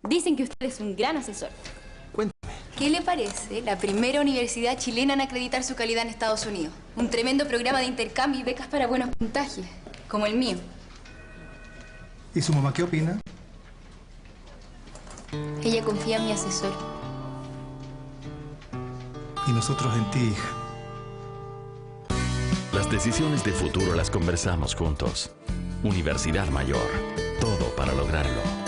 Dicen que usted es un gran asesor. Cuéntame. ¿Qué le parece la primera universidad chilena en acreditar su calidad en Estados Unidos? Un tremendo programa de intercambio y becas para buenos puntajes, como el mío. ¿Y su mamá qué opina? Ella confía en mi asesor. Y nosotros en ti, hija. Las decisiones de futuro las conversamos juntos. Universidad Mayor. Todo para lograrlo.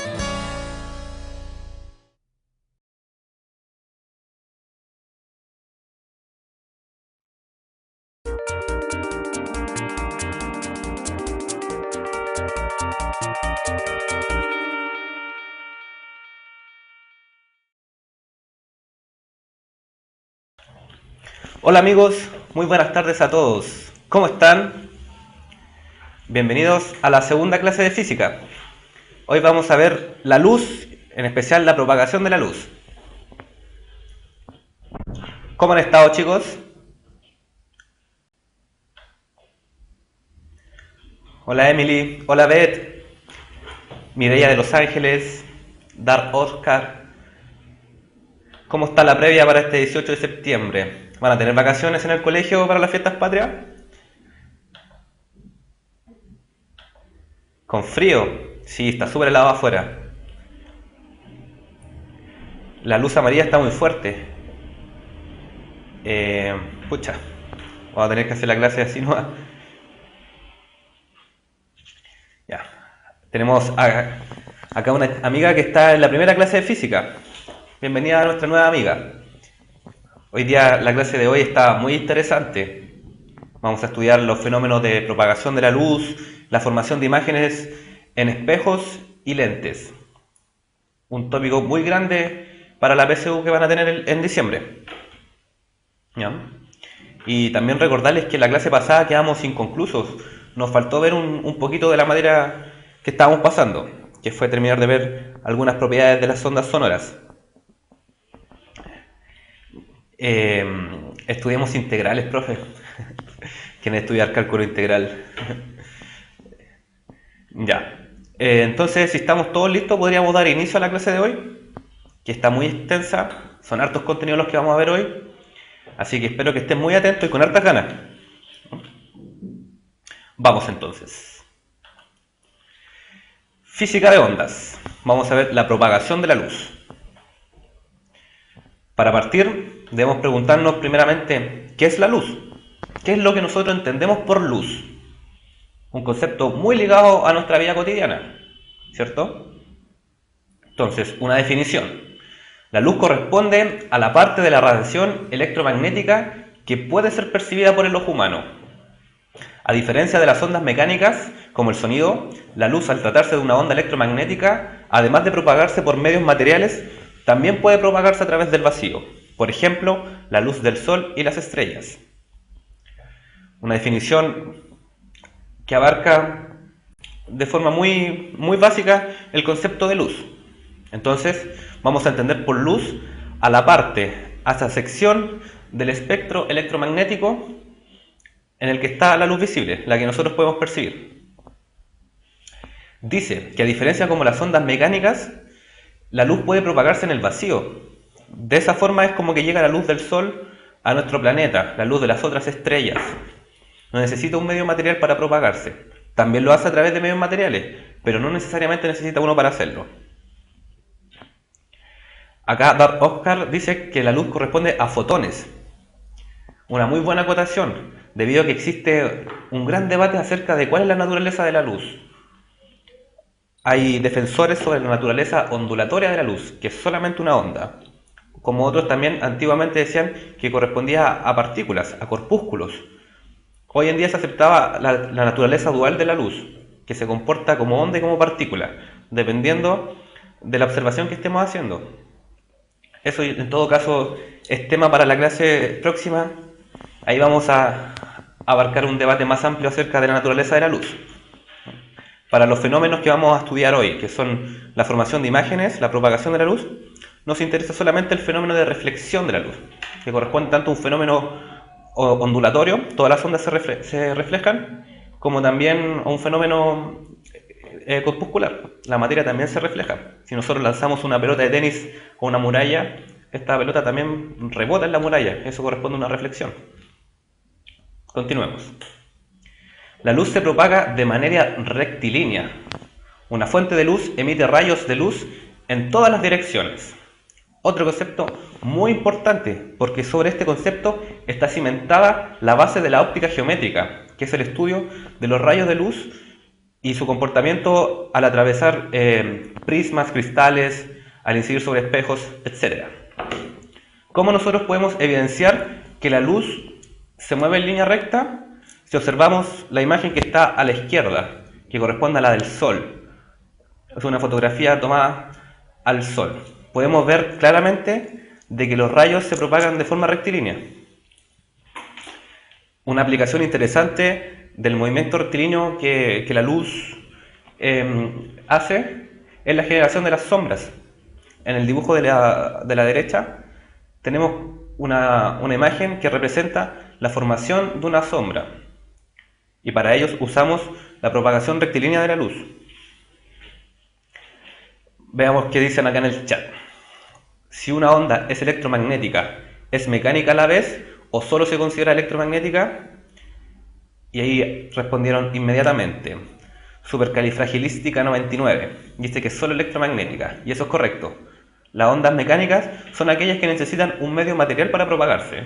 Hola amigos, muy buenas tardes a todos. ¿Cómo están? Bienvenidos a la segunda clase de física. Hoy vamos a ver la luz, en especial la propagación de la luz. ¿Cómo han estado, chicos? Hola Emily, hola Beth, Mireia de Los Ángeles, Dar Oscar. ¿Cómo está la previa para este 18 de septiembre? ¿Van a tener vacaciones en el colegio para las fiestas patrias? ¿Con frío? Sí, está súper helado afuera. La luz amarilla está muy fuerte. Pucha, vamos a tener que hacer la clase así, ¿no? Ya. Tenemos acá una amiga que está en la primera clase de física. Bienvenida a nuestra nueva amiga. Hoy día, la clase de hoy está muy interesante. Vamos a estudiar los fenómenos de propagación de la luz, la formación de imágenes en espejos y lentes. Un tópico muy grande para la PSU que van a tener en diciembre. ¿Ya? Y también recordarles que en la clase pasada quedamos inconclusos. Nos faltó ver un poquito de la materia que estábamos pasando, que fue terminar de ver algunas propiedades de las ondas sonoras. Estudiamos integrales, profe. ¿Quieren estudiar cálculo integral? Ya. Entonces, si estamos todos listos, podríamos dar inicio a la clase de hoy, que está muy extensa. Son hartos contenidos los que vamos a ver hoy. Así que espero que estén muy atentos y con hartas ganas. Vamos entonces. Física de ondas. Vamos a ver la propagación de la luz. Para partir, debemos preguntarnos primeramente, ¿qué es la luz? ¿Qué es lo que nosotros entendemos por luz? Un concepto muy ligado a nuestra vida cotidiana, ¿cierto? Entonces, una definición. La luz corresponde a la parte de la radiación electromagnética que puede ser percibida por el ojo humano. A diferencia de las ondas mecánicas, como el sonido, la luz, al tratarse de una onda electromagnética, además de propagarse por medios materiales, también puede propagarse a través del vacío. Por ejemplo, la luz del sol y las estrellas. Una definición que abarca de forma muy básica el concepto de luz. Entonces, vamos a entender por luz a la parte, a esa sección del espectro electromagnético en el que está la luz visible, la que nosotros podemos percibir. Dice que a diferencia como las ondas mecánicas, la luz puede propagarse en el vacío. De esa forma es como que llega la luz del sol a nuestro planeta, la luz de las otras estrellas. No necesita un medio material para propagarse. También lo hace a través de medios materiales, pero no necesariamente necesita uno para hacerlo. Acá Dar Oscar dice que la luz corresponde a fotones. Una muy buena acotación, debido a que existe un gran debate acerca de cuál es la naturaleza de la luz. Hay defensores sobre la naturaleza ondulatoria de la luz, que es solamente una onda, como otros también antiguamente decían que correspondía a partículas, a corpúsculos. Hoy en día se aceptaba la naturaleza dual de la luz, que se comporta como onda y como partícula, dependiendo de la observación que estemos haciendo. Eso en todo caso es tema para la clase próxima. Ahí vamos a abarcar un debate más amplio acerca de la naturaleza de la luz. Para los fenómenos que vamos a estudiar hoy, que son la formación de imágenes, la propagación de la luz, nos interesa solamente el fenómeno de reflexión de la luz, que corresponde tanto a un fenómeno ondulatorio, todas las ondas se reflejan, como también a un fenómeno corpuscular. La materia también se refleja. Si nosotros lanzamos una pelota de tenis o una muralla, esta pelota también rebota en la muralla. Eso corresponde a una reflexión. Continuemos. La luz se propaga de manera rectilínea. Una fuente de luz emite rayos de luz en todas las direcciones. Otro concepto muy importante, porque sobre este concepto está cimentada la base de la óptica geométrica, que es el estudio de los rayos de luz y su comportamiento al atravesar prismas, cristales, al incidir sobre espejos, etc. ¿Cómo nosotros podemos evidenciar que la luz se mueve en línea recta? Si observamos la imagen que está a la izquierda, que corresponde a la del Sol. Es una fotografía tomada al Sol. Podemos ver claramente de que los rayos se propagan de forma rectilínea. Una aplicación interesante del movimiento rectilíneo que la luz hace es la generación de las sombras. En el dibujo de la derecha tenemos una imagen que representa la formación de una sombra. Y para ello usamos la propagación rectilínea de la luz. Veamos qué dicen acá en el chat. Si una onda es electromagnética, ¿es mecánica a la vez o solo se considera electromagnética? Y ahí respondieron inmediatamente. Supercalifragilística 99. Dice que es solo electromagnética. Y eso es correcto. Las ondas mecánicas son aquellas que necesitan un medio material para propagarse.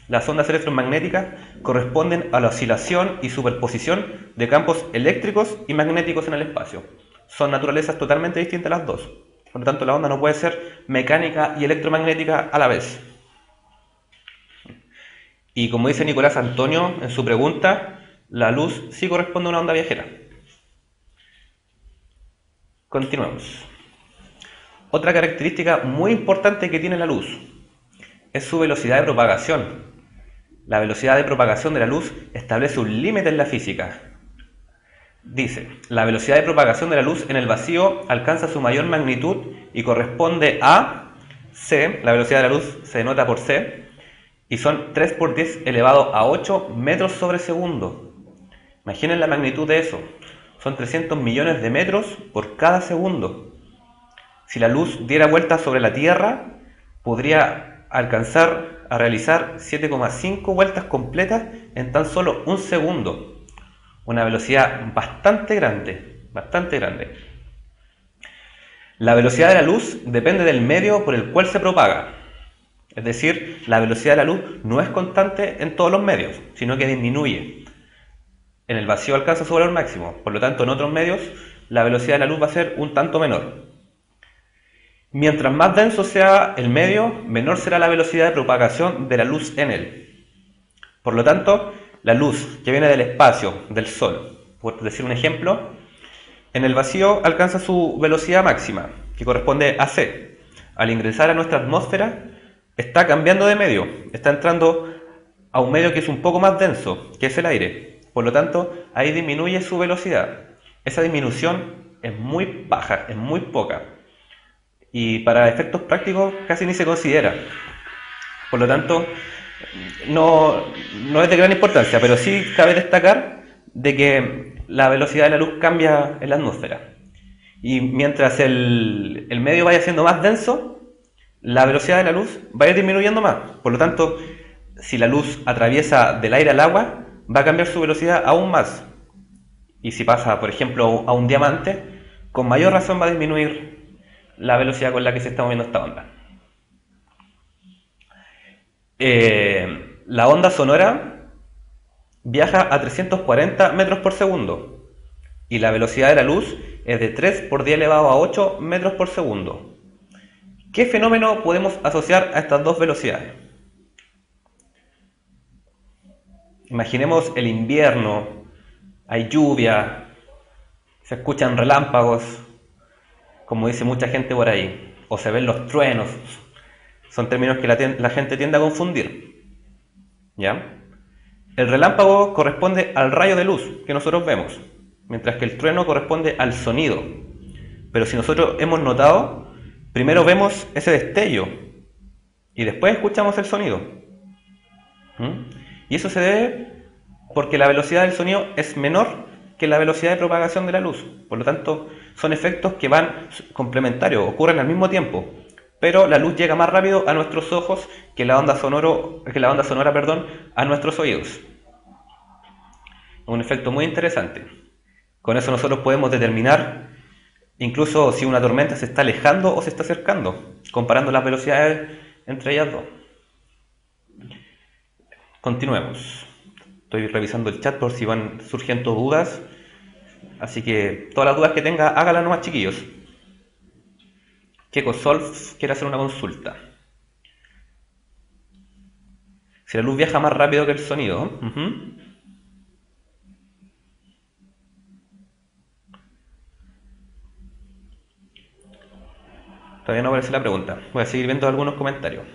Las ondas electromagnéticas corresponden a la oscilación y superposición de campos eléctricos y magnéticos en el espacio. Son naturalezas totalmente distintas las dos. Por lo tanto, la onda no puede ser mecánica y electromagnética a la vez. Y como dice Nicolás Antonio en su pregunta, la luz sí corresponde a una onda viajera. Continuemos. Otra característica muy importante que tiene la luz es su velocidad de propagación. La velocidad de propagación de la luz establece un límite en la física. Dice, la velocidad de propagación de la luz en el vacío alcanza su mayor magnitud y corresponde a c, la velocidad de la luz se denota por c, y son 3 por 10 elevado a 8 metros sobre segundo. Imaginen la magnitud de eso. Son 300 millones de metros por cada segundo. Si la luz diera vueltas sobre la Tierra, podría alcanzar a realizar 7,5 vueltas completas en tan solo un segundo. Una velocidad bastante grande, bastante grande. La velocidad de la luz depende del medio por el cual se propaga. Es decir, la velocidad de la luz no es constante en todos los medios, sino que disminuye. En el vacío alcanza su valor máximo, por lo tanto en otros medios la velocidad de la luz va a ser un tanto menor. Mientras más denso sea el medio, menor será la velocidad de propagación de la luz en él. Por lo tanto, la luz que viene del espacio, del Sol, por decir un ejemplo, en el vacío alcanza su velocidad máxima, que corresponde a c. Al ingresar a nuestra atmósfera, está cambiando de medio, está entrando a un medio que es un poco más denso, que es el aire. Por lo tanto, ahí disminuye su velocidad. Esa disminución es muy baja, es muy poca. Y para efectos prácticos casi ni se considera. Por lo tanto, no es de gran importancia, pero sí cabe destacar de que la velocidad de la luz cambia en la atmósfera. Y mientras el medio vaya siendo más denso, la velocidad de la luz va a ir disminuyendo más. Por lo tanto, si la luz atraviesa del aire al agua, va a cambiar su velocidad aún más. Y si pasa, por ejemplo, a un diamante, con mayor razón va a disminuir la velocidad con la que se está moviendo esta onda. La onda sonora viaja a 340 metros por segundo y la velocidad de la luz es de 3 por 10 elevado a 8 metros por segundo. ¿Qué fenómeno podemos asociar a estas dos velocidades? Imaginemos el invierno, hay lluvia, se escuchan relámpagos, como dice mucha gente por ahí, o se ven los truenos. Son términos que la gente tiende a confundir. ¿Ya? El relámpago corresponde al rayo de luz que nosotros vemos, mientras que el trueno corresponde al sonido. Pero si nosotros hemos notado, primero vemos ese destello y después escuchamos el sonido. Y eso se debe porque la velocidad del sonido es menor que la velocidad de propagación de la luz. Por lo tanto, son efectos que van complementarios, ocurren al mismo tiempo, pero la luz llega más rápido a nuestros ojos que la onda sonora, a nuestros oídos. Un efecto muy interesante. Con eso nosotros podemos determinar incluso si una tormenta se está alejando o se está acercando, comparando las velocidades entre ellas dos. Continuemos. Estoy revisando el chat por si van surgiendo dudas. Así que todas las dudas que tenga, hágalas nomás, chiquillos. Kekosolf quiere hacer una consulta. Si la luz viaja más rápido que el sonido. Todavía no aparece la pregunta. Voy a seguir viendo algunos comentarios.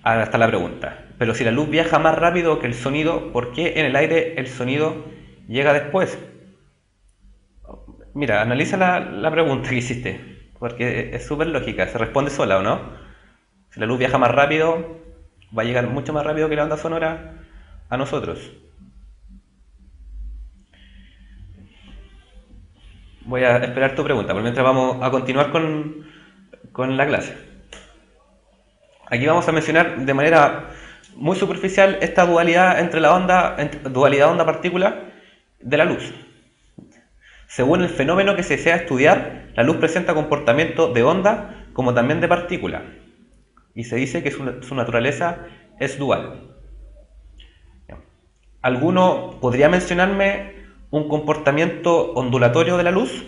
Ahora está la pregunta. Pero si la luz viaja más rápido que el sonido, ¿por qué en el aire el sonido llega después? Mira, analiza la pregunta que hiciste, porque es súper lógica, se responde sola, ¿o no? Si la luz viaja más rápido, va a llegar mucho más rápido que la onda sonora a nosotros. Voy a esperar tu pregunta, por mientras vamos a continuar con la clase. Aquí vamos a mencionar de manera muy superficial esta dualidad entre dualidad onda-partícula de la luz. Según el fenómeno que se desea estudiar, la luz presenta comportamiento de onda como también de partícula, y se dice que su naturaleza es dual. ¿Alguno podría mencionarme un comportamiento ondulatorio de la luz?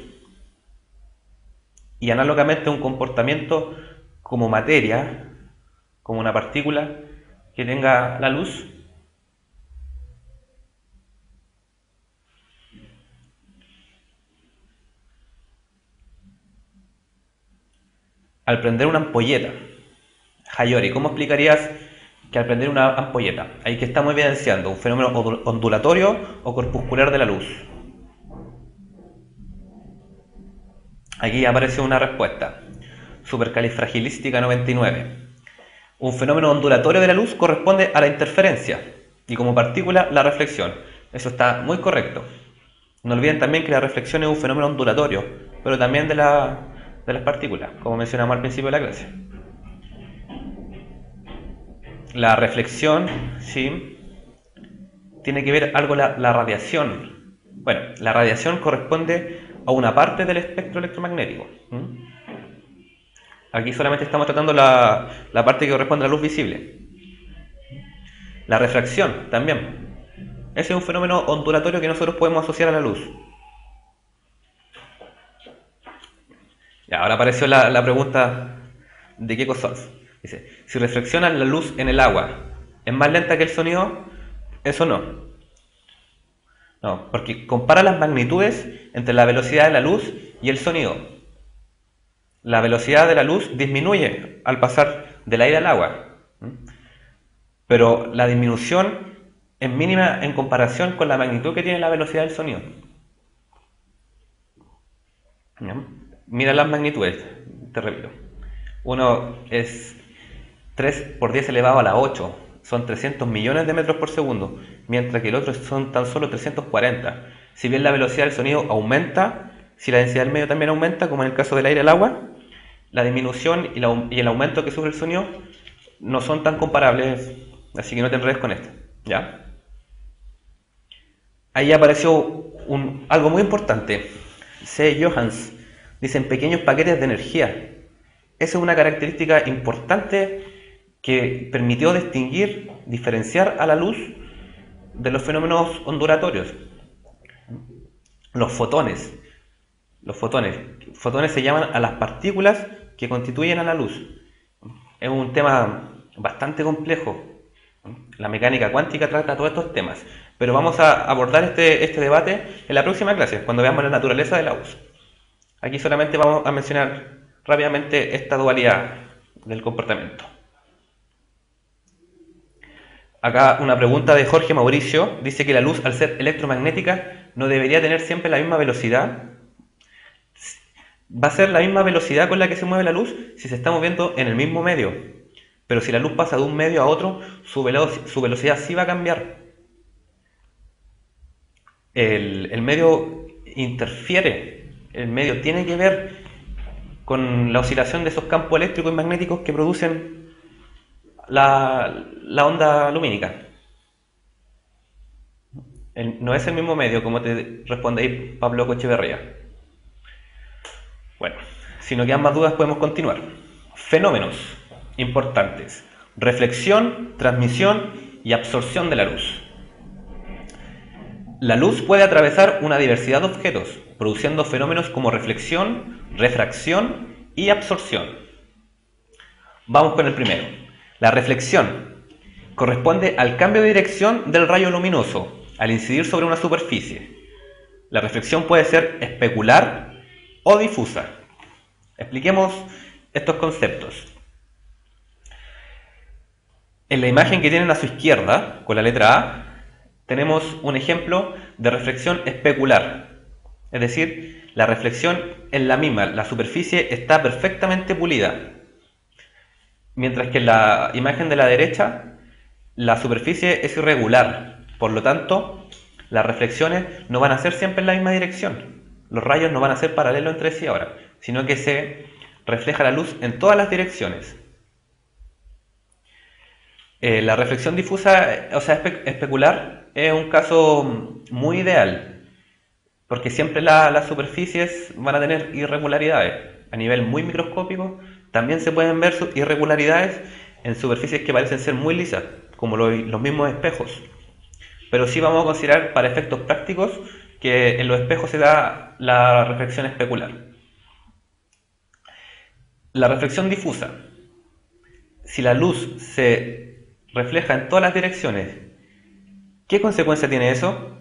Y análogamente un comportamiento como materia, como una partícula que tenga la luz. Al prender una ampolleta. Hayori, ¿cómo explicarías que al prender una ampolleta? Ahí que estamos evidenciando un fenómeno ondulatorio o corpuscular de la luz. Aquí aparece una respuesta. Supercalifragilística 99. Un fenómeno ondulatorio de la luz corresponde a la interferencia y como partícula la reflexión. Eso está muy correcto. No olviden también que la reflexión es un fenómeno ondulatorio, pero también de las partículas, como mencionamos al principio de la clase. La reflexión, sí, tiene que ver algo la radiación. Bueno, la radiación corresponde a una parte del espectro electromagnético. Aquí solamente estamos tratando la parte que corresponde a la luz visible. La refracción también. Ese es un fenómeno ondulatorio que nosotros podemos asociar a la luz. Y ahora apareció la pregunta de Kekosolf. Dice, si reflexiona la luz en el agua, ¿es más lenta que el sonido? Eso no. No, porque compara las magnitudes entre la velocidad de la luz y el sonido. La velocidad de la luz disminuye al pasar del aire al agua, pero la disminución es mínima en comparación con la magnitud que tiene la velocidad del sonido. Mira las magnitudes, te repito. Uno es 3 por 10 elevado a la 8, son 300 millones de metros por segundo, mientras que el otro son tan solo 340. Si bien la velocidad del sonido aumenta, si la densidad del medio también aumenta, como en el caso del aire al agua, la disminución y el aumento que sufre el sonido no son tan comparables, así que no te enredes con esto, ¿ya? Ahí apareció algo muy importante. C. Johans dice en pequeños paquetes de energía. Esa es una característica importante que permitió diferenciar a la luz de los fenómenos ondulatorios. Los fotones. Fotones se llaman a las partículas que constituyen a la luz. Es un tema bastante complejo. La mecánica cuántica trata todos estos temas. Pero vamos a abordar este debate en la próxima clase, cuando veamos la naturaleza de la luz. Aquí solamente vamos a mencionar rápidamente esta dualidad del comportamiento. Acá una pregunta de Jorge Mauricio. Dice que la luz, al ser electromagnética, no debería tener siempre la misma velocidad. Va a ser la misma velocidad con la que se mueve la luz si se está moviendo en el mismo medio. Pero si la luz pasa de un medio a otro, su velocidad sí va a cambiar. el medio interfiere, el medio tiene que ver con la oscilación de esos campos eléctricos y magnéticos que producen la onda lumínica. No es el mismo medio, como te responde ahí Pablo Cocheverría. Bueno, si no quedan más dudas podemos continuar. Fenómenos importantes: reflexión, transmisión y absorción de la luz. La luz puede atravesar una diversidad de objetos, produciendo fenómenos como reflexión, refracción y absorción. Vamos con el primero. La reflexión corresponde al cambio de dirección del rayo luminoso al incidir sobre una superficie. La reflexión puede ser especular o difusa. Expliquemos estos conceptos. En la imagen que tienen a su izquierda, con la letra A, tenemos un ejemplo de reflexión especular. Es decir, la reflexión es la misma, la superficie está perfectamente pulida. Mientras que en la imagen de la derecha, la superficie es irregular. Por lo tanto, las reflexiones no van a ser siempre en la misma dirección. Los rayos no van a ser paralelos entre sí ahora, sino que se refleja la luz en todas las direcciones. La reflexión difusa, o sea, especular, es un caso muy ideal, porque siempre las superficies van a tener irregularidades. A nivel muy microscópico, también se pueden ver irregularidades en superficies que parecen ser muy lisas, como los mismos espejos. Pero sí vamos a considerar para efectos prácticos que en los espejos se da la reflexión especular. La reflexión difusa. Si la luz se refleja en todas las direcciones, ¿qué consecuencia tiene eso?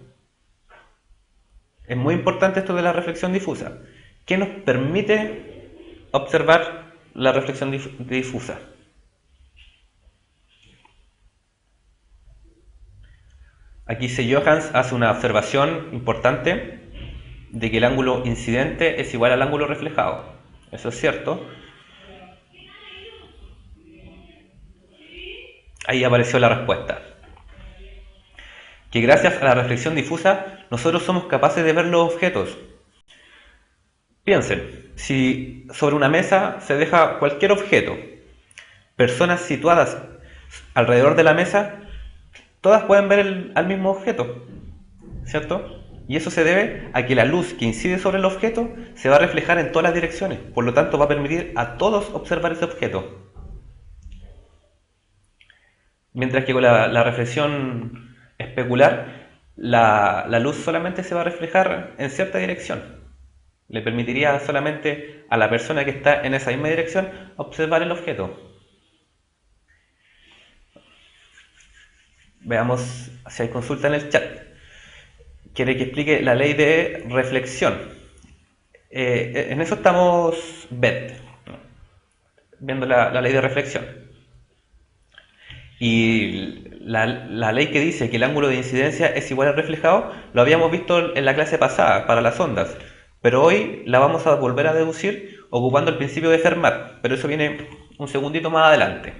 Es muy importante esto de la reflexión difusa. ¿Qué nos permite observar la reflexión difusa? Aquí Johans hace una observación importante de que el ángulo incidente es igual al ángulo reflejado. Eso es cierto. Ahí apareció la respuesta. Que gracias a la reflexión difusa, nosotros somos capaces de ver los objetos. Piensen, si sobre una mesa se deja cualquier objeto, personas situadas alrededor de la mesa, todas pueden ver al mismo objeto, ¿cierto? Y eso se debe a que la luz que incide sobre el objeto se va a reflejar en todas las direcciones, por lo tanto va a permitir a todos observar ese objeto. Mientras que con la reflexión especular, la luz solamente se va a reflejar en cierta dirección. Le permitiría solamente a la persona que está en esa misma dirección observar el objeto. Veamos si hay consulta en el chat. Quiere que explique la ley de reflexión. En eso estamos viendo la ley de reflexión. Y la ley que dice que el ángulo de incidencia es igual al reflejado, lo habíamos visto en la clase pasada para las ondas, pero hoy la vamos a volver a deducir ocupando el principio de Fermat, pero eso viene un segundito más adelante.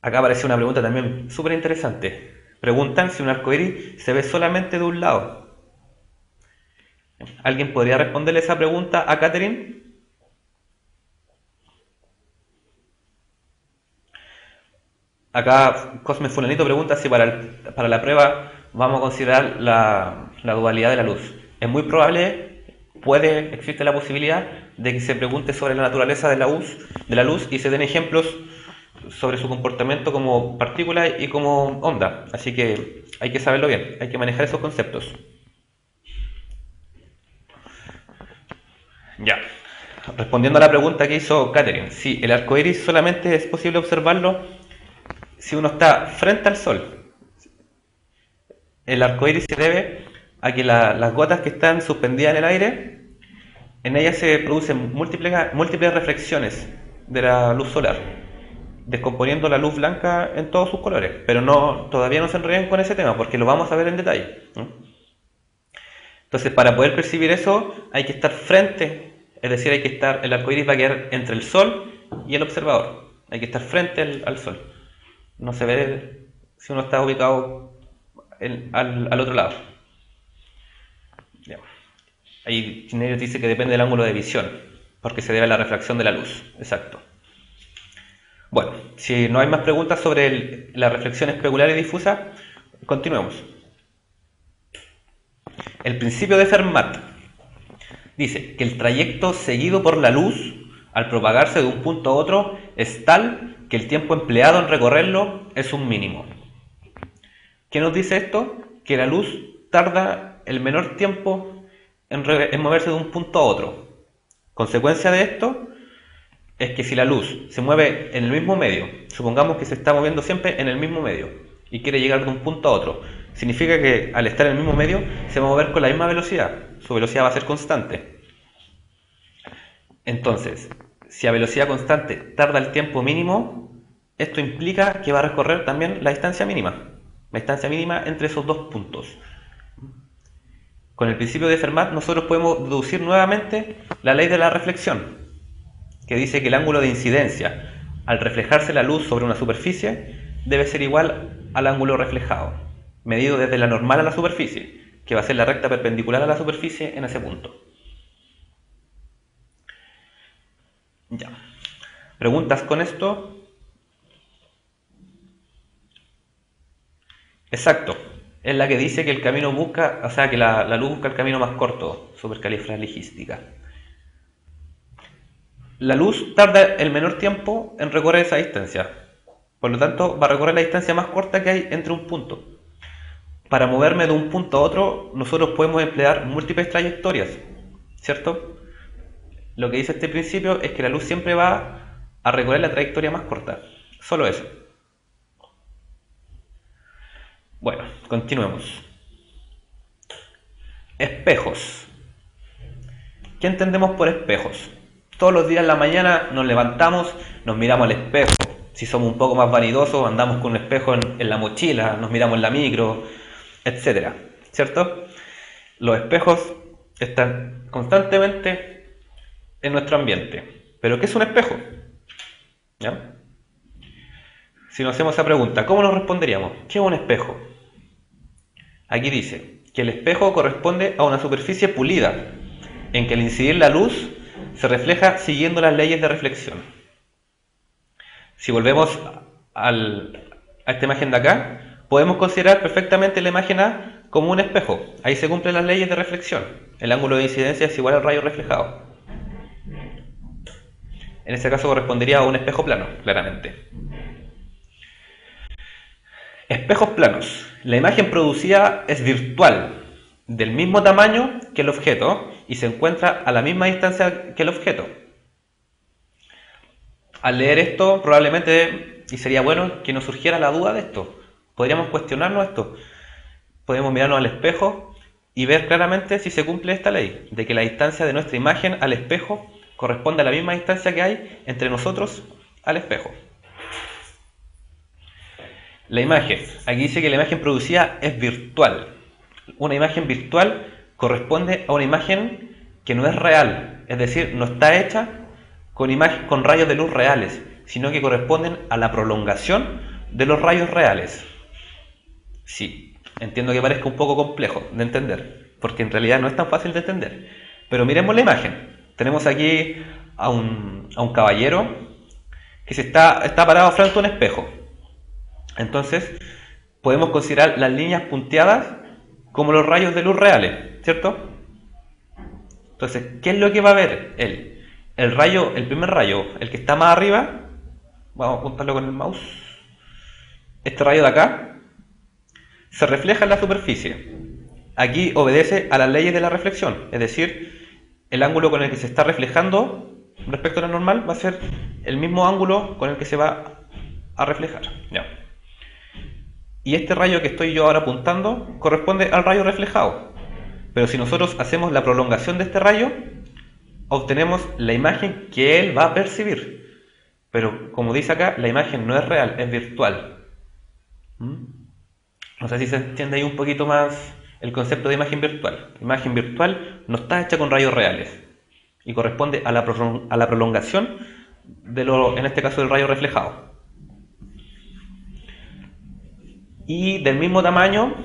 Acá aparece una pregunta también súper interesante. Preguntan si un arcoíris se ve solamente de un lado. ¿Alguien podría responderle esa pregunta a Catherine? Acá Cosme Fulanito pregunta si para la prueba vamos a considerar la dualidad de la luz. Es muy probable, existe la posibilidad de que se pregunte sobre la naturaleza de la luz y se den ejemplos sobre su comportamiento como partícula y como onda. Así que hay que saberlo bien, hay que manejar esos conceptos. Ya, respondiendo a la pregunta que hizo Catherine, sí, el arco iris solamente es posible observarlo si uno está frente al sol. El arco iris se debe a que las gotas que están suspendidas en el aire, en ellas se producen múltiples reflexiones de la luz solar, descomponiendo la luz blanca en todos sus colores, pero todavía no se enreden con ese tema porque lo vamos a ver en detalle. Entonces, para poder percibir eso hay que estar frente, es decir, el arco iris va a quedar entre el sol y el observador, hay que estar frente al sol. No se ve si uno está ubicado al otro lado. Ya. Ahí Cisneros dice que depende del ángulo de visión, porque se debe a la refracción de la luz. Exacto. Bueno, si no hay más preguntas sobre la reflexión especular y difusa, continuemos. El principio de Fermat dice que el trayecto seguido por la luz al propagarse de un punto a otro es tal que el tiempo empleado en recorrerlo es un mínimo. ¿Qué nos dice esto? Que la luz tarda el menor tiempo en moverse de un punto a otro. Consecuencia de esto es que si la luz se mueve en el mismo medio, supongamos que se está moviendo siempre en el mismo medio y quiere llegar de un punto a otro, significa que al estar en el mismo medio se va a mover con la misma velocidad, su velocidad va a ser constante. Entonces, si a velocidad constante tarda el tiempo mínimo, esto implica que va a recorrer también la distancia mínima entre esos dos puntos. Con el principio de Fermat nosotros podemos deducir nuevamente la ley de la reflexión, que dice que el ángulo de incidencia al reflejarse la luz sobre una superficie debe ser igual al ángulo reflejado, medido desde la normal a la superficie, que va a ser la recta perpendicular a la superficie en ese punto. Ya. ¿Preguntas con esto? Exacto. Es la que dice que el camino busca, o sea, que la luz busca el camino más corto, supercalifragilística. La luz tarda el menor tiempo en recorrer esa distancia. Por lo tanto, va a recorrer la distancia más corta que hay entre un punto. Para moverme de un punto a otro, nosotros podemos emplear múltiples trayectorias, ¿cierto? Lo que dice este principio es que la luz siempre va a recorrer la trayectoria más corta. Solo eso. Bueno, continuemos. Espejos. ¿Qué entendemos por espejos? Todos los días en la mañana nos levantamos, nos miramos al espejo. Si somos un poco más vanidosos, andamos con un espejo en la mochila, nos miramos en la micro, etc. ¿Cierto? Los espejos están constantemente en nuestro ambiente. ¿Pero qué es un espejo? ¿Ya? Si nos hacemos esa pregunta, ¿cómo nos responderíamos? ¿Qué es un espejo? Aquí dice que el espejo corresponde a una superficie pulida, en que al incidir la luz se refleja siguiendo las leyes de reflexión. Si volvemos a esta imagen de acá, podemos considerar perfectamente la imagen A como un espejo. Ahí se cumplen las leyes de reflexión. El ángulo de incidencia es igual al rayo reflejado. En este caso correspondería a un espejo plano, claramente. Espejos planos. La imagen producida es virtual, del mismo tamaño que el objeto y se encuentra a la misma distancia que el objeto. Al leer esto, probablemente, y sería bueno que nos surgiera la duda de esto, podríamos cuestionarnos esto. Podemos mirarnos al espejo y ver claramente si se cumple esta ley, de que la distancia de nuestra imagen al espejo corresponde a la misma distancia que hay entre nosotros al espejo. La imagen, aquí dice que la imagen producida es virtual. Una imagen virtual corresponde a una imagen que no es real, es decir, no está hecha con rayos de luz reales, sino que corresponden a la prolongación de los rayos reales. Sí, entiendo que parezca un poco complejo de entender, porque en realidad no es tan fácil de entender. Pero miremos la imagen. Tenemos aquí a un caballero que está parado frente a un espejo. Entonces, podemos considerar las líneas punteadas como los rayos de luz reales, ¿cierto? Entonces, ¿qué es lo que va a ver él? El primer rayo, el que está más arriba, vamos a apuntarlo con el mouse. Este rayo de acá se refleja en la superficie. Aquí obedece a las leyes de la reflexión, es decir, el ángulo con el que se está reflejando respecto a la normal va a ser el mismo ángulo con el que se va a reflejar. Ya. Y este rayo que estoy yo ahora apuntando corresponde al rayo reflejado. Pero si nosotros hacemos la prolongación de este rayo, obtenemos la imagen que él va a percibir. Pero como dice acá, la imagen no es real, es virtual. No sé si se entiende ahí un poquito más el concepto de imagen virtual. La imagen virtual no está hecha con rayos reales y corresponde a la prolongación en este caso del rayo reflejado. Y del mismo tamaño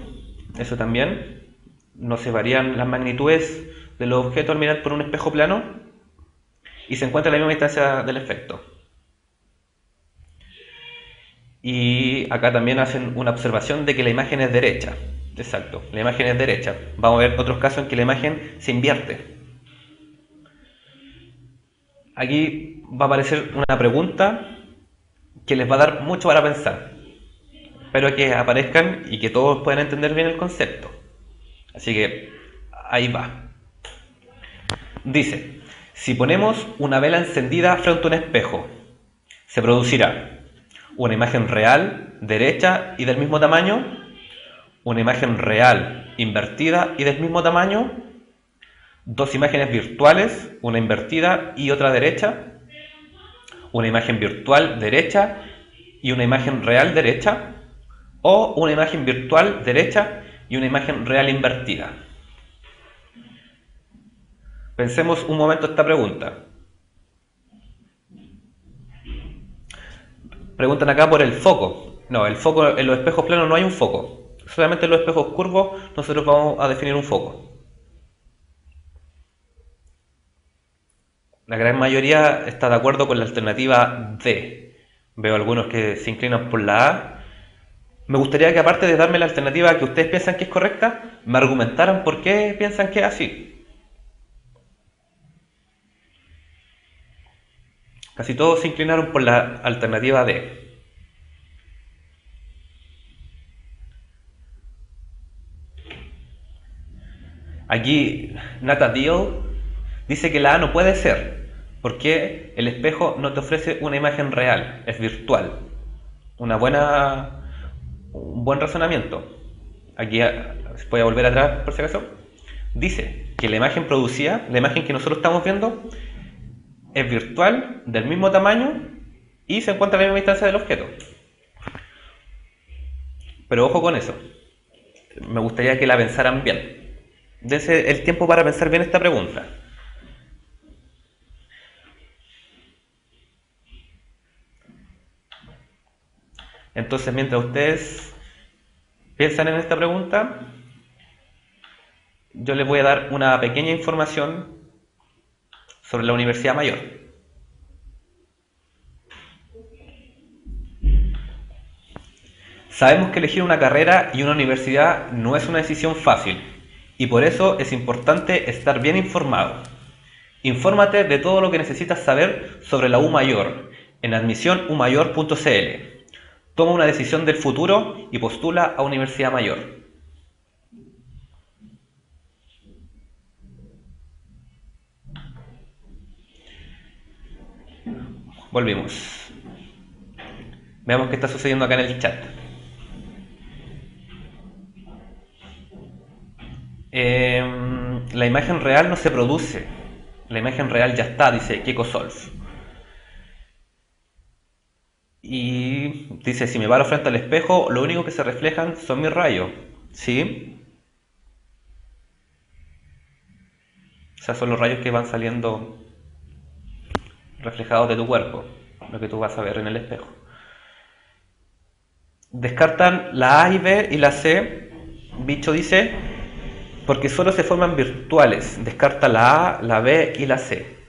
Eso también. No se varían las magnitudes de los objetos al mirar por un espejo plano y se encuentra a la misma distancia del efecto. Y acá también hacen una observación de que la imagen es derecha. Exacto, la imagen es derecha. Vamos a ver otros casos en que la imagen se invierte. Aquí va a aparecer una pregunta que les va a dar mucho para pensar. Espero que aparezcan y que todos puedan entender bien el concepto. Así que ahí va. Dice, si ponemos una vela encendida frente a un espejo, se producirá una imagen real, derecha y del mismo tamaño, una imagen real, invertida y del mismo tamaño, dos imágenes virtuales, una invertida y otra derecha, una imagen virtual derecha y una imagen real derecha, o una imagen virtual derecha y una imagen real invertida. Pensemos un momento esta pregunta. Preguntan acá por el foco. No, el foco en los espejos planos no hay un foco. Solamente en los espejos curvos nosotros vamos a definir un foco. La gran mayoría está de acuerdo con la alternativa D. Veo algunos que se inclinan por la A. Me gustaría que, aparte de darme la alternativa que ustedes piensan que es correcta, me argumentaran por qué piensan que es así. Casi todos se inclinaron por la alternativa D. Aquí Nata Deal dice que la A no puede ser, porque el espejo no te ofrece una imagen real, es virtual. Un buen razonamiento. Aquí voy a volver atrás por si acaso. Dice que la imagen producida, la imagen que nosotros estamos viendo, es virtual, del mismo tamaño y se encuentra a la misma distancia del objeto. Pero ojo con eso. Me gustaría que la pensaran bien. Dense el tiempo para pensar bien esta pregunta. Entonces, mientras ustedes piensan en esta pregunta, yo les voy a dar una pequeña información sobre la Universidad Mayor. Sabemos que elegir una carrera y una universidad no es una decisión fácil, y por eso es importante estar bien informado. Infórmate de todo lo que necesitas saber sobre la U Mayor en admisionumayor.cl. Toma una decisión del futuro y postula a Universidad Mayor. Volvimos. Veamos qué está sucediendo acá en el chat. La imagen real no se produce. La imagen real ya está, dice KekoSolve. Y dice, si me paro frente al espejo, lo único que se reflejan son mis rayos. ¿Sí? O sea, son los rayos que van saliendo reflejados de tu cuerpo, lo que tú vas a ver en el espejo. Descartan la A y B y la C. Bicho dice, porque solo se forman virtuales. Descarta la A, la B y la C.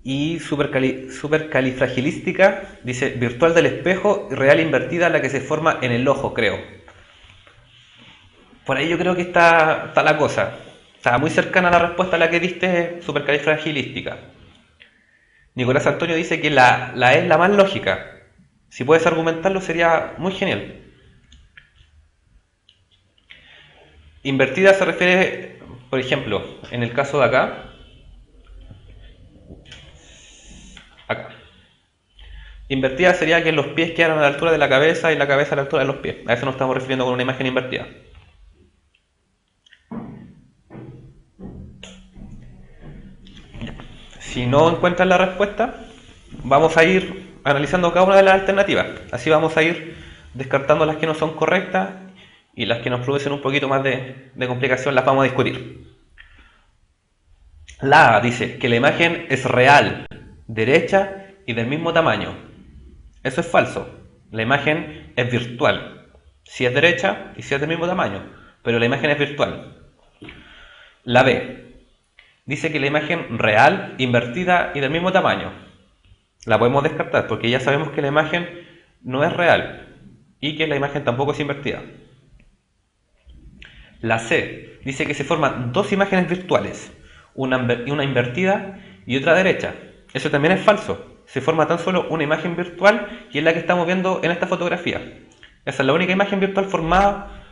Y supercalifragilística dice, virtual del espejo y real invertida la que se forma en el ojo, creo. Por ahí yo creo que está la cosa. Está muy cercana a la respuesta a la que diste, supercalifragilística. Nicolás Antonio dice que la E es la más lógica. Si puedes argumentarlo sería muy genial. Invertida se refiere, por ejemplo, en el caso de acá. Invertida sería que los pies quedaran a la altura de la cabeza y la cabeza a la altura de los pies. A eso nos estamos refiriendo con una imagen invertida. Si no encuentran la respuesta, vamos a ir analizando cada una de las alternativas. Así vamos a ir descartando las que no son correctas y las que nos producen un poquito más de complicación las vamos a discutir. La A dice que la imagen es real, derecha y del mismo tamaño. Eso es falso. La imagen es virtual. Si es derecha y si es del mismo tamaño, pero la imagen es virtual. La B dice que la imagen real, invertida y del mismo tamaño. La podemos descartar porque ya sabemos que la imagen no es real y que la imagen tampoco es invertida. La C dice que se forman dos imágenes virtuales, una invertida y otra derecha. Eso también es falso. Se forma tan solo una imagen virtual y es la que estamos viendo en esta fotografía. Esa es la única imagen virtual formada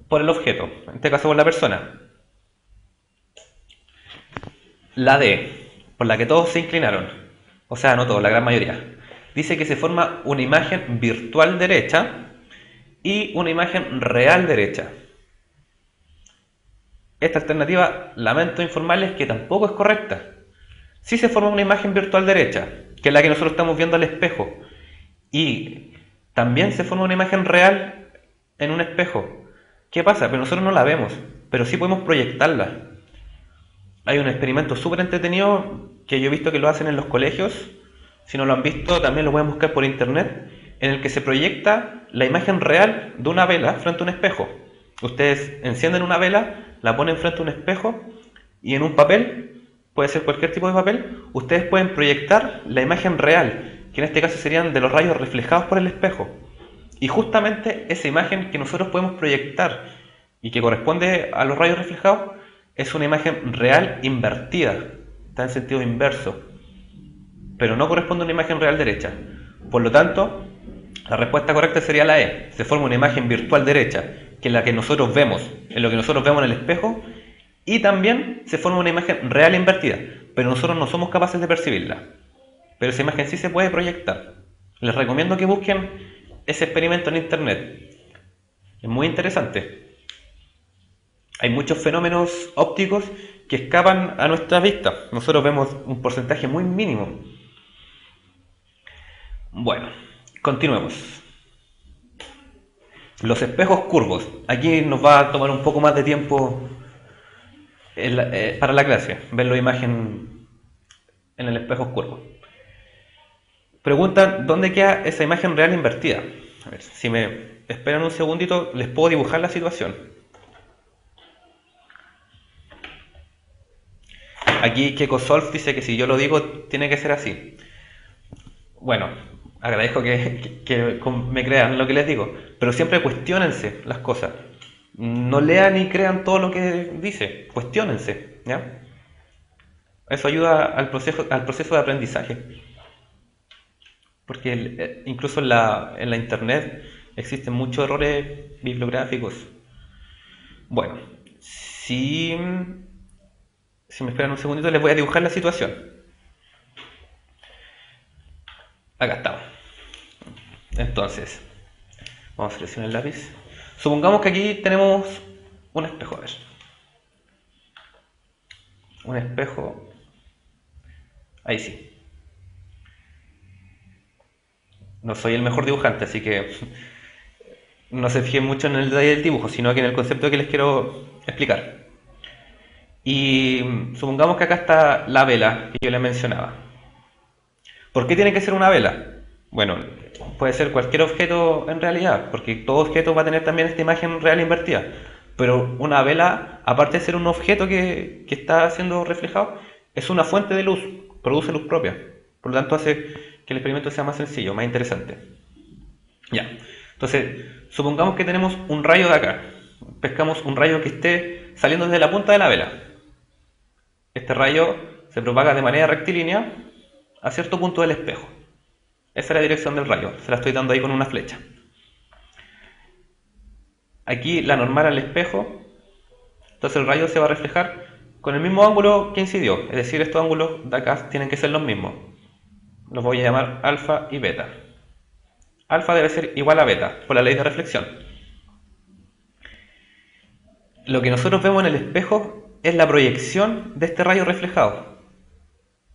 por el objeto, en este caso por la persona. La D, por la que todos se inclinaron, o sea, no todos, la gran mayoría, dice que se forma una imagen virtual derecha y una imagen real derecha. Esta alternativa, lamento informarles que tampoco es correcta. Sí se forma una imagen virtual derecha, que es la que nosotros estamos viendo al espejo, y también se forma una imagen real en un espejo. ¿Qué pasa? Pero nosotros no la vemos, pero sí podemos proyectarla. Hay un experimento súper entretenido que yo he visto que lo hacen en los colegios. Si no lo han visto, también lo pueden buscar por internet, en el que se proyecta la imagen real de una vela frente a un espejo. Ustedes encienden una vela, la ponen frente a un espejo y en un papel, puede ser cualquier tipo de papel, ustedes pueden proyectar la imagen real, que en este caso serían de los rayos reflejados por el espejo. Y justamente esa imagen que nosotros podemos proyectar y que corresponde a los rayos reflejados es una imagen real invertida, está en sentido inverso, pero no corresponde a una imagen real derecha. Por lo tanto, la respuesta correcta sería la E. Se forma una imagen virtual derecha, que es la que nosotros vemos, en lo que nosotros vemos en el espejo, y también se forma una imagen real invertida, pero nosotros no somos capaces de percibirla. Pero esa imagen sí se puede proyectar. Les recomiendo que busquen ese experimento en internet. Es muy interesante. Hay muchos fenómenos ópticos que escapan a nuestra vista. Nosotros vemos un porcentaje muy mínimo. Bueno, continuemos. Los espejos curvos. Aquí nos va a tomar un poco más de tiempo para la clase, ver la imagen en el espejo curvo. Preguntan dónde queda esa imagen real invertida. A ver, si me esperan un segundito, les puedo dibujar la situación. Aquí Kekosolf dice que si yo lo digo, tiene que ser así. Bueno, agradezco que me crean lo que les digo, pero siempre cuestiónense las cosas. No lean y crean todo lo que dice, cuestiónense, ¿ya? Eso ayuda al proceso de aprendizaje. Porque incluso en la internet existen muchos errores bibliográficos. Bueno, si me esperan un segundito, les voy a dibujar la situación. Acá estamos. Entonces, vamos a seleccionar el lápiz. Supongamos que aquí tenemos un espejo. A ver. Un espejo. Ahí sí. No soy el mejor dibujante, así que no se fijen mucho en el detalle del dibujo, sino que en el concepto que les quiero explicar. Y supongamos que acá está la vela que yo les mencionaba. ¿Por qué tiene que ser una vela? Bueno, puede ser cualquier objeto en realidad, porque todo objeto va a tener también esta imagen real invertida. Pero una vela, aparte de ser un objeto que está siendo reflejado, es una fuente de luz, produce luz propia. Por lo tanto, hace que el experimento sea más sencillo, más interesante. Ya, entonces, supongamos que tenemos un rayo de acá. Pescamos un rayo que esté saliendo desde la punta de la vela. Este rayo se propaga de manera rectilínea a cierto punto del espejo. Esa es la dirección del rayo, se la estoy dando ahí con una flecha. Aquí la normal al espejo, entonces el rayo se va a reflejar con el mismo ángulo que incidió, es decir, estos ángulos de acá tienen que ser los mismos. Los voy a llamar alfa y beta. Alfa debe ser igual a beta, por la ley de reflexión. Lo que nosotros vemos en el espejo es la proyección de este rayo reflejado.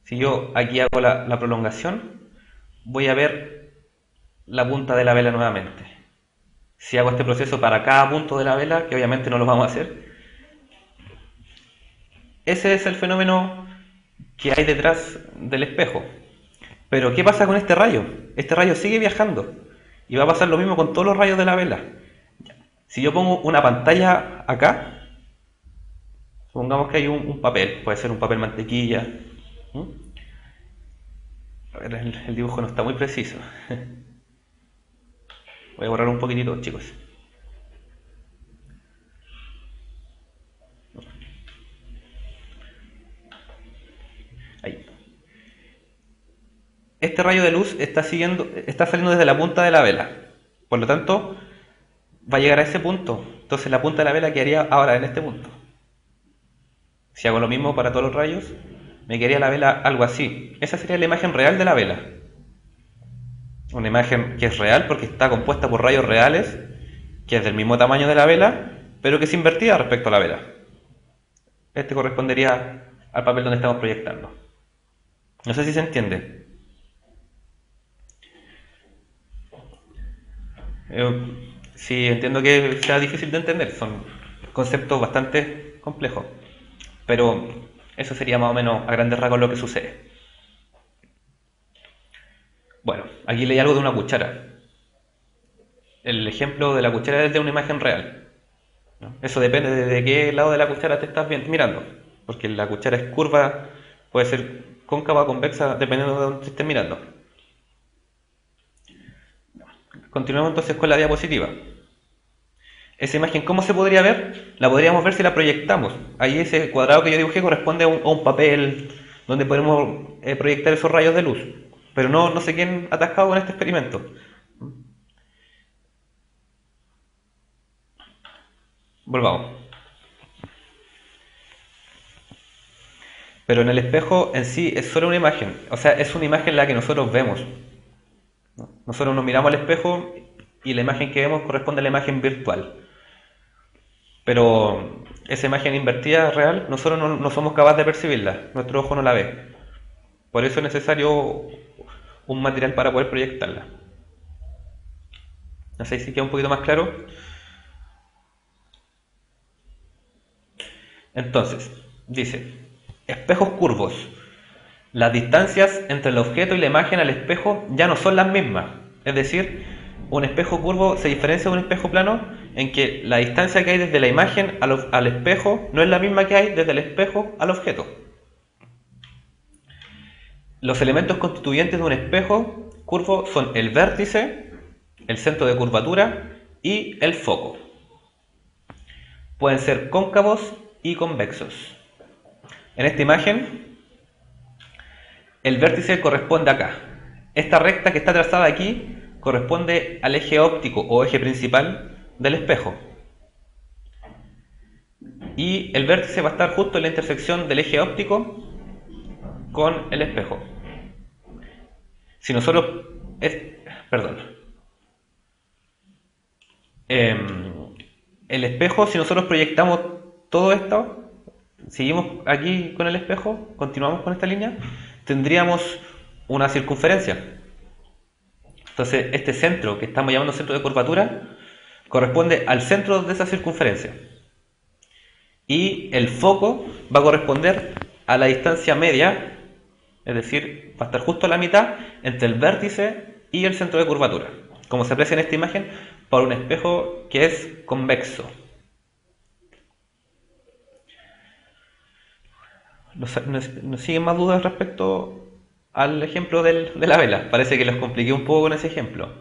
Si yo aquí hago la prolongación, voy a ver la punta de la vela nuevamente. Si hago este proceso para cada punto de la vela, que obviamente no lo vamos a hacer, ese es el fenómeno que hay detrás del espejo. Pero ¿qué pasa con este rayo? Este rayo sigue viajando Y va a pasar lo mismo con todos los rayos de la vela. Si yo pongo una pantalla acá, supongamos que hay un papel, puede ser un papel mantequilla. A ver, el dibujo no está muy preciso. Voy a borrar un poquitito, chicos. Ahí. Este rayo de luz está saliendo desde la punta de la vela. Por lo tanto, va a llegar a ese punto. Entonces la punta de la vela quedaría ahora en este punto. Si hago lo mismo para todos los rayos, me quedaría la vela algo así. Esa sería la imagen real de la vela. Una imagen que es real porque está compuesta por rayos reales, que es del mismo tamaño de la vela, pero que es invertida respecto a la vela. Este correspondería al papel donde estamos proyectando. No sé si se entiende. Sí, entiendo que sea difícil de entender. Son conceptos bastante complejos. Pero eso sería más o menos a grandes rasgos lo que sucede. Bueno, aquí leí algo de una cuchara. El ejemplo de la cuchara es de una imagen real, ¿no? Eso depende de qué lado de la cuchara te estás mirando. Porque la cuchara es curva, puede ser cóncava o convexa, dependiendo de dónde te estés mirando. Continuamos entonces con la diapositiva. Esa imagen, ¿cómo se podría ver? La podríamos ver si la proyectamos. Ahí ese cuadrado que yo dibujé corresponde a un papel donde podemos proyectar esos rayos de luz. Pero no se queden atascados con este experimento. Volvamos. Pero en el espejo en sí es solo una imagen. O sea, es una imagen la que nosotros vemos. Nosotros nos miramos al espejo y la imagen que vemos corresponde a la imagen virtual. Pero esa imagen invertida real, nosotros no somos capaces de percibirla. Nuestro ojo no la ve. Por eso es necesario un material para poder proyectarla. No sé si queda un poquito más claro. Entonces, dice, espejos curvos. Las distancias entre el objeto y la imagen al espejo ya no son las mismas. Es decir, un espejo curvo se diferencia de un espejo plano en que la distancia que hay desde la imagen al espejo no es la misma que hay desde el espejo al objeto. Los elementos constituyentes de un espejo curvo son el vértice, el centro de curvatura y el foco. Pueden ser cóncavos y convexos. En esta imagen, el vértice corresponde acá. Esta recta que está trazada aquí corresponde al eje óptico o eje principal del espejo. Y el vértice va a estar justo en la intersección del eje óptico con el espejo. Si nosotros... el espejo, si nosotros proyectamos todo esto, seguimos aquí con el espejo, continuamos con esta línea, tendríamos una circunferencia. Entonces, este centro que estamos llamando centro de curvatura corresponde al centro de esa circunferencia. Y el foco va a corresponder a la distancia media, es decir, va a estar justo a la mitad entre el vértice y el centro de curvatura, como se aprecia en esta imagen, por un espejo que es convexo. ¿Nos siguen más dudas respecto al ejemplo de la vela? Parece que los compliqué un poco con ese ejemplo.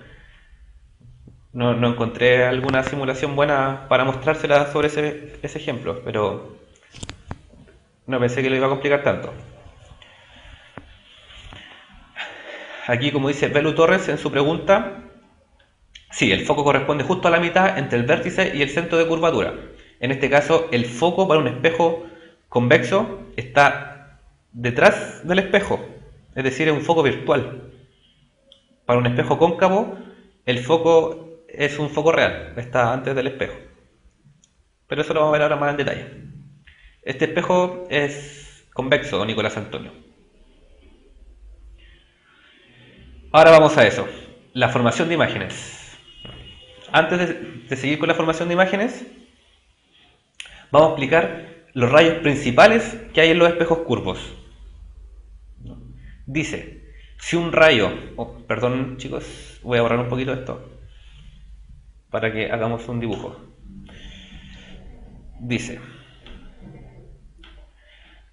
No encontré alguna simulación buena para mostrársela sobre ese ejemplo, pero no pensé que lo iba a complicar tanto. Aquí, como dice Belu Torres en su pregunta, sí, el foco corresponde justo a la mitad entre el vértice y el centro de curvatura. En este caso, el foco para un espejo convexo está detrás del espejo, es decir, es un foco virtual. Para un espejo cóncavo, el foco es un foco real, está antes del espejo. Pero eso lo vamos a ver ahora más en detalle. Este espejo es convexo, Nicolás Antonio. Ahora vamos a eso, la formación de imágenes. Antes de seguir con la formación de imágenes, vamos a explicar los rayos principales que hay en los espejos curvos. Dice, si un rayo... perdón chicos, voy a borrar un poquito esto. para que hagamos un dibujo. Dice: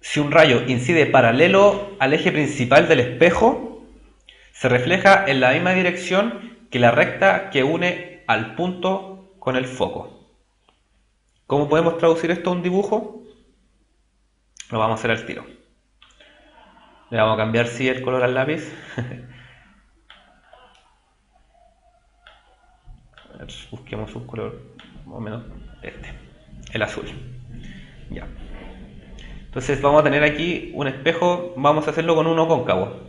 si un rayo incide paralelo al eje principal del espejo, se refleja en la misma dirección que la recta que une al punto con el foco. ¿Cómo podemos traducir esto a un dibujo? Lo vamos a hacer al tiro. Le vamos a cambiar el color al lápiz. A ver, busquemos un color más o menos el azul. Ya. Entonces vamos a tener aquí un espejo, vamos a hacerlo con uno cóncavo.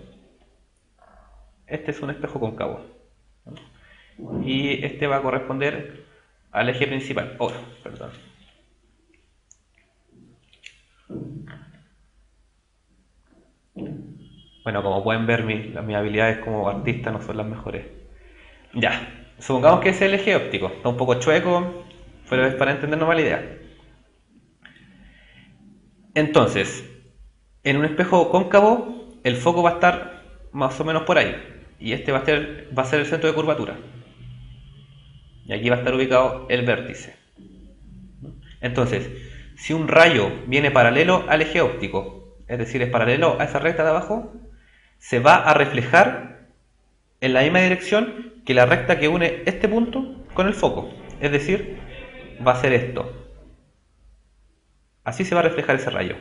Este es un espejo cóncavo. Y este va a corresponder al eje principal. Oh, perdón. Bueno, como pueden ver, mis habilidades como artista no son las mejores. Ya, supongamos que ese es el eje óptico. Está un poco chueco, pero es para entendernos más la idea. Entonces, en un espejo cóncavo, el foco va a estar más o menos por ahí. Y este va a ser el centro de curvatura. Y aquí va a estar ubicado el vértice. Entonces, si un rayo viene paralelo al eje óptico, es decir, es paralelo a esa recta de abajo, se va a reflejar en la misma dirección que la recta que une este punto con el foco. Es decir, va a ser esto. Así se va a reflejar ese rayo.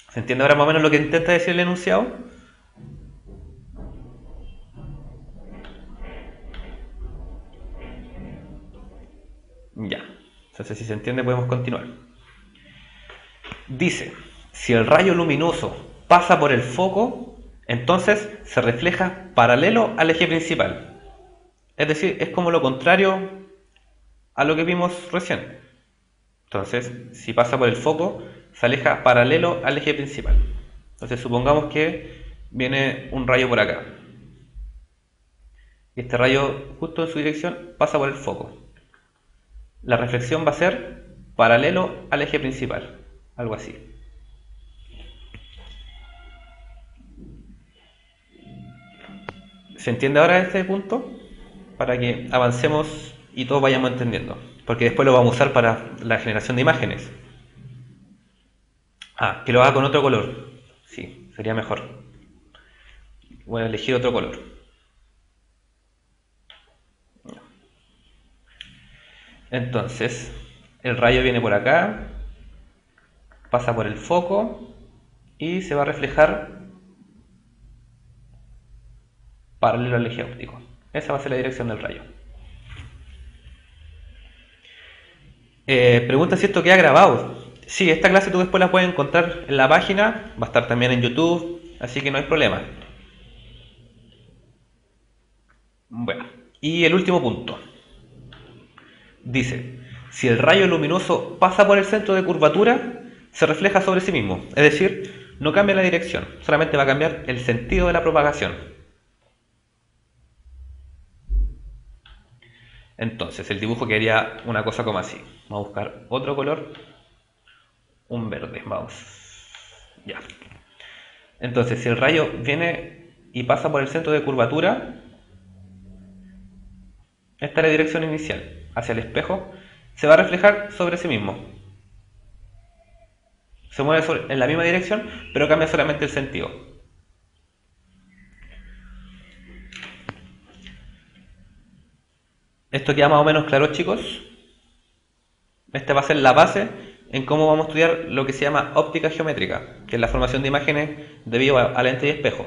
¿Se entiende ahora más o menos lo que intenta decir el enunciado? Ya. Entonces, si se entiende, podemos continuar. Dice: si el rayo luminoso pasa por el foco, entonces se refleja paralelo al eje principal. Es decir, es como lo contrario a lo que vimos recién. Entonces, si pasa por el foco, se aleja paralelo al eje principal. Entonces, supongamos que viene un rayo por acá. Y este rayo, justo en su dirección, pasa por el foco. La reflexión va a ser paralelo al eje principal. Algo así. ¿Se entiende ahora este punto? Para que avancemos y todos vayamos entendiendo. Porque después lo vamos a usar para la generación de imágenes. Que lo haga con otro color. Sí, sería mejor. Voy a elegir otro color. Entonces, el rayo viene por acá, pasa por el foco y se va a reflejar paralelo al eje óptico. Esa va a ser la dirección del rayo. Pregunta si esto queda grabado. Sí, esta clase tú después la puedes encontrar en la página, va a estar también en YouTube, así que no hay problema. Bueno, y el último punto. Dice: si el rayo luminoso pasa por el centro de curvatura, se refleja sobre sí mismo. Es decir, no cambia la dirección, solamente va a cambiar el sentido de la propagación. Entonces, el dibujo quedaría una cosa como así. Vamos a buscar otro color. Un verde, vamos. Ya. Entonces, si el rayo viene y pasa por el centro de curvatura, esta es la dirección inicial, hacia el espejo, se va a reflejar sobre sí mismo. Se mueve en la misma dirección, pero cambia solamente el sentido. ¿Esto queda más o menos claro, chicos? Esta va a ser la base en cómo vamos a estudiar lo que se llama óptica geométrica, que es la formación de imágenes debido a lente y espejo.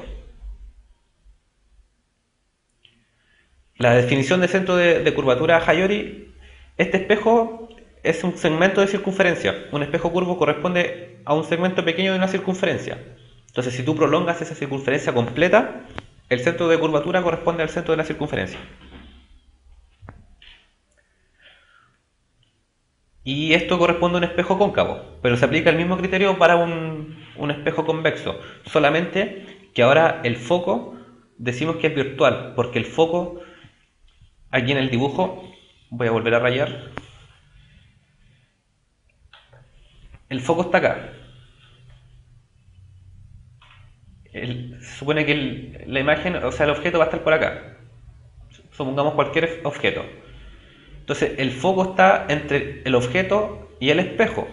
La definición de centro de curvatura Hayori: este espejo es un segmento de circunferencia. Un espejo curvo corresponde a un segmento pequeño de una circunferencia. Entonces, si tú prolongas esa circunferencia completa, el centro de curvatura corresponde al centro de la circunferencia. Y esto corresponde a un espejo cóncavo, pero se aplica el mismo criterio para un espejo convexo, solamente que ahora el foco decimos que es virtual, porque el foco, aquí en el dibujo, voy a volver a rayar, el foco está acá. Se supone que la imagen, o sea, el objeto va a estar por acá. supongamos cualquier objeto. Entonces el foco está entre el objeto y el espejo,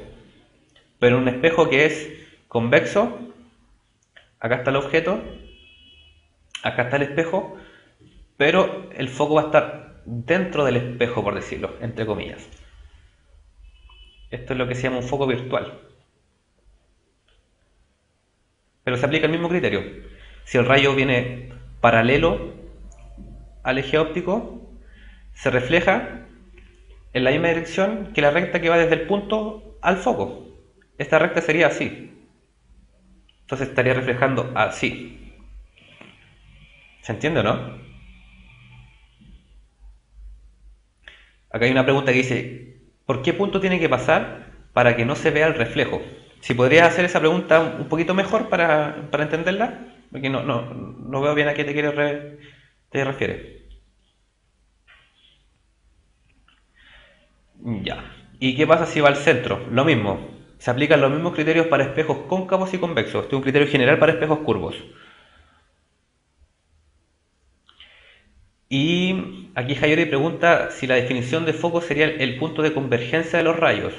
pero un espejo que es convexo, acá está el objeto, acá está el espejo, pero el foco va a estar dentro del espejo, por decirlo, entre comillas. Esto es lo que se llama un foco virtual. Pero se aplica el mismo criterio. Si el rayo viene paralelo al eje óptico, se refleja en la misma dirección que la recta que va desde el punto al foco. Esta recta sería así. Entonces estaría reflejando así. ¿Se entiende o no? Acá hay una pregunta que dice, ¿por qué punto tiene que pasar para que no se vea el reflejo? Si podrías hacer esa pregunta un poquito mejor para entenderla, porque no veo bien a qué te refieres. Ya. ¿Y qué pasa si va al centro? Lo mismo. Se aplican los mismos criterios para espejos cóncavos y convexos. Este es un criterio general para espejos curvos. Y aquí Hayori pregunta si la definición de foco sería el punto de convergencia de los rayos.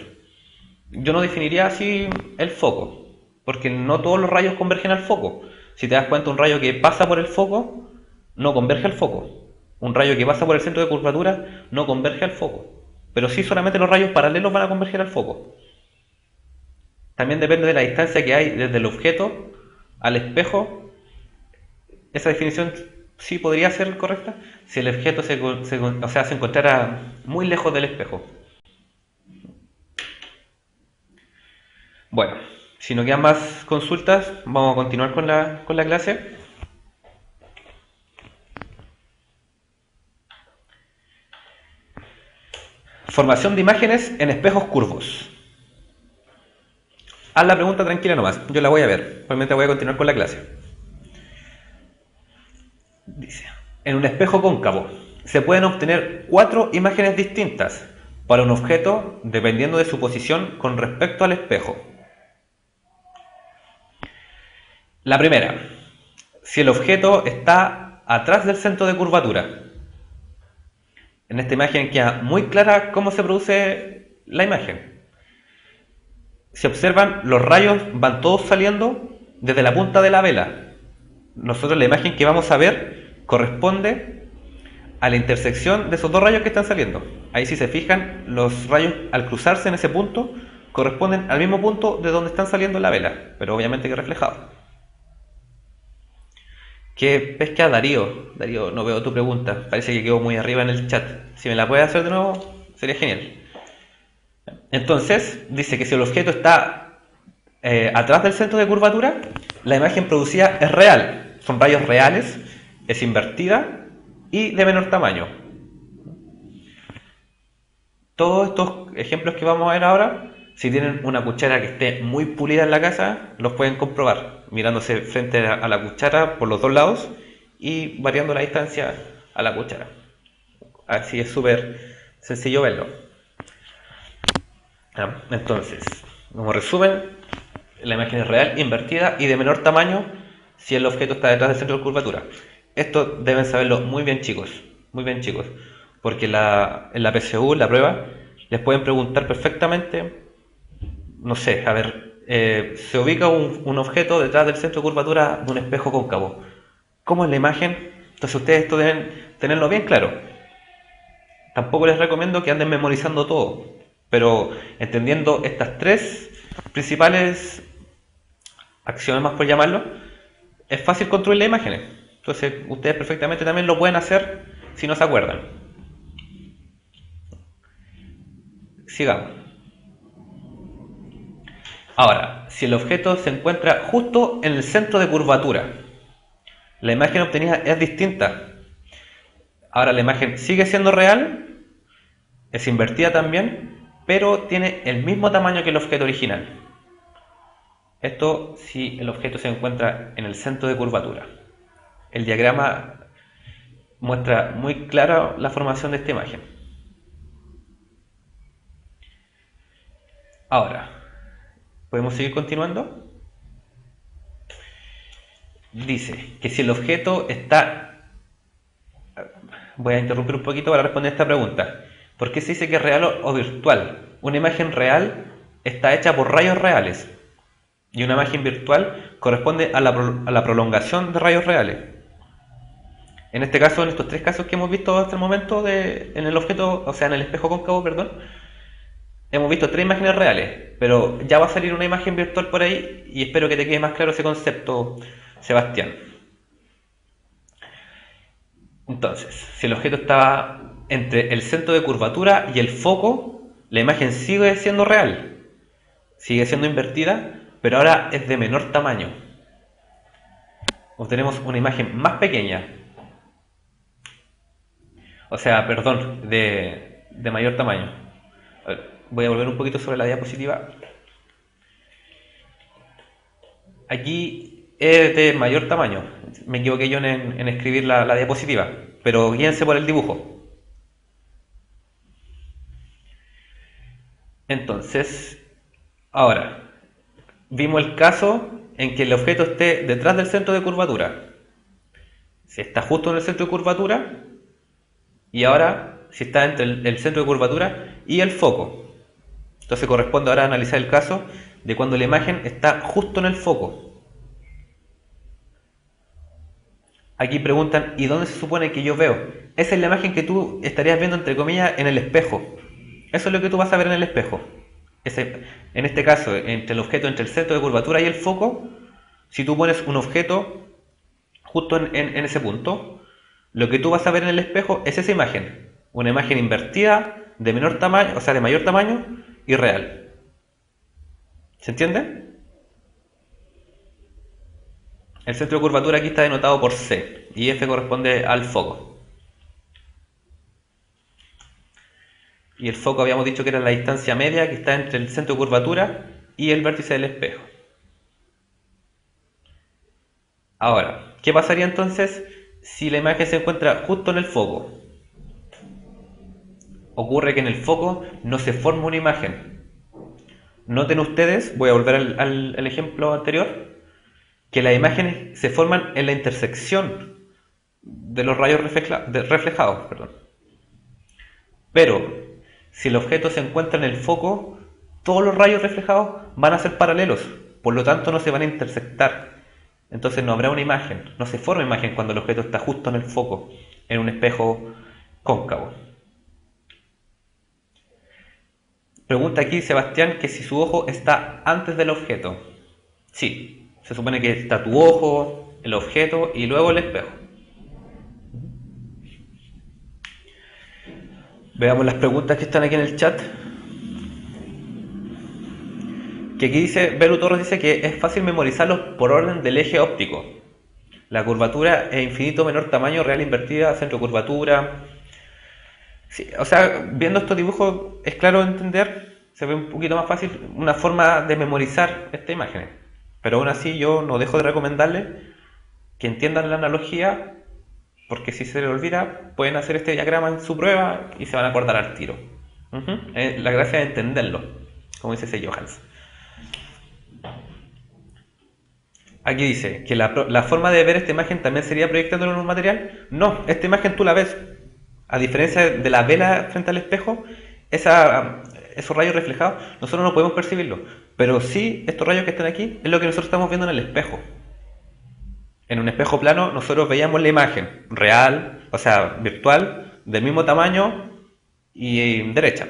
Yo no definiría así el foco, porque no todos los rayos convergen al foco. Si te das cuenta, un rayo que pasa por el foco no converge al foco. Un rayo que pasa por el centro de curvatura no converge al foco. Pero sí solamente los rayos paralelos van a converger al foco. También depende de la distancia que hay desde el objeto al espejo. Esa definición sí podría ser correcta si el objeto se encontrara muy lejos del espejo. Bueno, si no quedan más consultas, vamos a continuar con la clase. Formación de imágenes en espejos curvos. Haz la pregunta tranquila nomás, yo la voy a ver, probablemente voy a continuar con la clase. Dice, en un espejo cóncavo se pueden obtener 4 imágenes distintas para un objeto dependiendo de su posición con respecto al espejo. La primera, si el objeto está atrás del centro de curvatura. En esta imagen queda muy clara cómo se produce la imagen. Si observan, los rayos van todos saliendo desde la punta de la vela. Nosotros la imagen que vamos a ver corresponde a la intersección de esos dos rayos que están saliendo. Ahí, si se fijan, los rayos al cruzarse en ese punto corresponden al mismo punto de donde están saliendo la vela, pero obviamente que reflejado. ¿Qué pesca Darío? Darío, no veo tu pregunta, parece que quedó muy arriba en el chat. Si me la puedes hacer de nuevo, sería genial. Entonces, dice que si el objeto está atrás del centro de curvatura, la imagen producida es real, son rayos reales, es invertida y de menor tamaño. Todos estos ejemplos que vamos a ver ahora, si tienen una cuchara que esté muy pulida en la casa, los pueden comprobar mirándose frente a la cuchara por los dos lados y variando la distancia a la cuchara. Así es súper sencillo verlo. Entonces, como resumen, la imagen es real, invertida y de menor tamaño si el objeto está detrás del centro de curvatura. Esto deben saberlo muy bien, chicos, porque en la PSU, en la prueba, les pueden preguntar perfectamente, no sé, a ver, se ubica un objeto detrás del centro de curvatura de un espejo cóncavo. ¿Cómo es la imagen? Entonces ustedes esto deben tenerlo bien claro. Tampoco les recomiendo que anden memorizando todo, pero entendiendo estas 3 principales axiomas, por llamarlo, es fácil construir las imágenes. Entonces ustedes perfectamente también lo pueden hacer si no se acuerdan. Sigamos. Ahora, si el objeto se encuentra justo en el centro de curvatura, la imagen obtenida es distinta. Ahora la imagen sigue siendo real, es invertida también, pero tiene el mismo tamaño que el objeto original. Esto si el objeto se encuentra en el centro de curvatura. El diagrama muestra muy clara la formación de esta imagen. Ahora, ¿podemos seguir continuando? Dice que si el objeto está... Voy a interrumpir un poquito para responder esta pregunta. ¿Por qué se dice que es real o virtual? Una imagen real está hecha por rayos reales y una imagen virtual corresponde a la prolongación de rayos reales. En este caso, en estos tres casos que hemos visto hasta el momento en el objeto, o sea, en el espejo cóncavo, perdón, hemos visto tres imágenes reales, pero ya va a salir una imagen virtual por ahí y espero que te quede más claro ese concepto, Sebastián. Entonces, si el objeto está entre el centro de curvatura y el foco, la imagen sigue siendo real, sigue siendo invertida, pero ahora es de menor tamaño. Obtenemos una imagen más pequeña. O sea, perdón, de mayor tamaño. A ver, voy a volver un poquito sobre la diapositiva. Aquí es de mayor tamaño. Me equivoqué yo en escribir la diapositiva, pero guíense por el dibujo. Entonces, ahora, vimos el caso en que el objeto esté detrás del centro de curvatura. Si está justo en el centro de curvatura, y ahora si está entre el centro de curvatura y el foco. Entonces corresponde ahora analizar el caso de cuando la imagen está justo en el foco. Aquí preguntan, ¿y dónde se supone que yo veo? Esa es la imagen que tú estarías viendo, entre comillas, en el espejo. Eso es lo que tú vas a ver en el espejo. En este caso, entre el objeto, entre el centro de curvatura y el foco, si tú pones un objeto justo en ese punto, lo que tú vas a ver en el espejo es esa imagen. Una imagen invertida, de menor tamaño, o sea, de mayor tamaño y real. ¿Se entiende? El centro de curvatura aquí está denotado por C y F corresponde al foco. Y el foco habíamos dicho que era la distancia media que está entre el centro de curvatura y el vértice del espejo. Ahora, ¿qué pasaría entonces si la imagen se encuentra justo en el foco? Ocurre que en el foco no se forma una imagen. Noten ustedes, voy a volver al ejemplo anterior, que las imágenes se forman en la intersección de los rayos reflejados. Pero si el objeto se encuentra en el foco, todos los rayos reflejados van a ser paralelos, por lo tanto no se van a intersectar. Entonces no habrá una imagen, no se forma imagen cuando el objeto está justo en el foco, en un espejo cóncavo. Pregunta aquí Sebastián que si su ojo está antes del objeto. Sí. Se supone que está tu ojo, el objeto y luego el espejo. Veamos las preguntas que están aquí en el chat. Que aquí dice, Belu Torres dice que es fácil memorizarlos por orden del eje óptico. La curvatura es infinito menor tamaño, real invertida, centro de curvatura. Sí, o sea, viendo estos dibujos es claro entender, se ve un poquito más fácil una forma de memorizar estas imágenes. Pero aún así yo no dejo de recomendarles que entiendan la analogía, porque si se les olvida pueden hacer este diagrama en su prueba y se van a acordar al tiro. La gracia es entenderlo, como dice C. Johans. Aquí dice que la forma de ver esta imagen también sería proyectándolo en un material. No, esta imagen tú la ves. A diferencia de la vela frente al espejo, esos rayos reflejados nosotros no podemos percibirlos. Pero sí, estos rayos que están aquí es lo que nosotros estamos viendo en el espejo. En un espejo plano nosotros veíamos la imagen real, o sea, virtual, del mismo tamaño y derecha.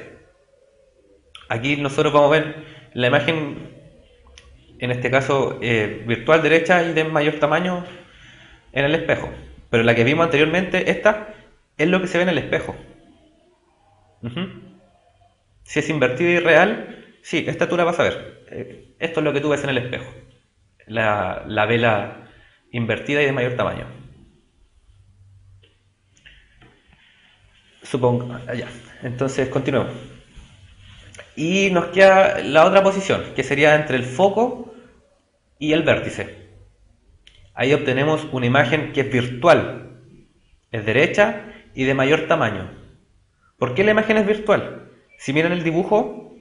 Aquí nosotros vamos a ver la imagen, en este caso virtual derecha y de mayor tamaño en el espejo. Pero la que vimos anteriormente, esta, es lo que se ve en el espejo. Si es invertida y real, sí, esta tú la vas a ver. Esto es lo que tú ves en el espejo. La vela invertida y de mayor tamaño. Supongo. Ya. Entonces, continuemos. Y nos queda la otra posición, que sería entre el foco y el vértice. Ahí obtenemos una imagen que es virtual. Es derecha y de mayor tamaño. ¿Por qué la imagen es virtual? Si miran el dibujo,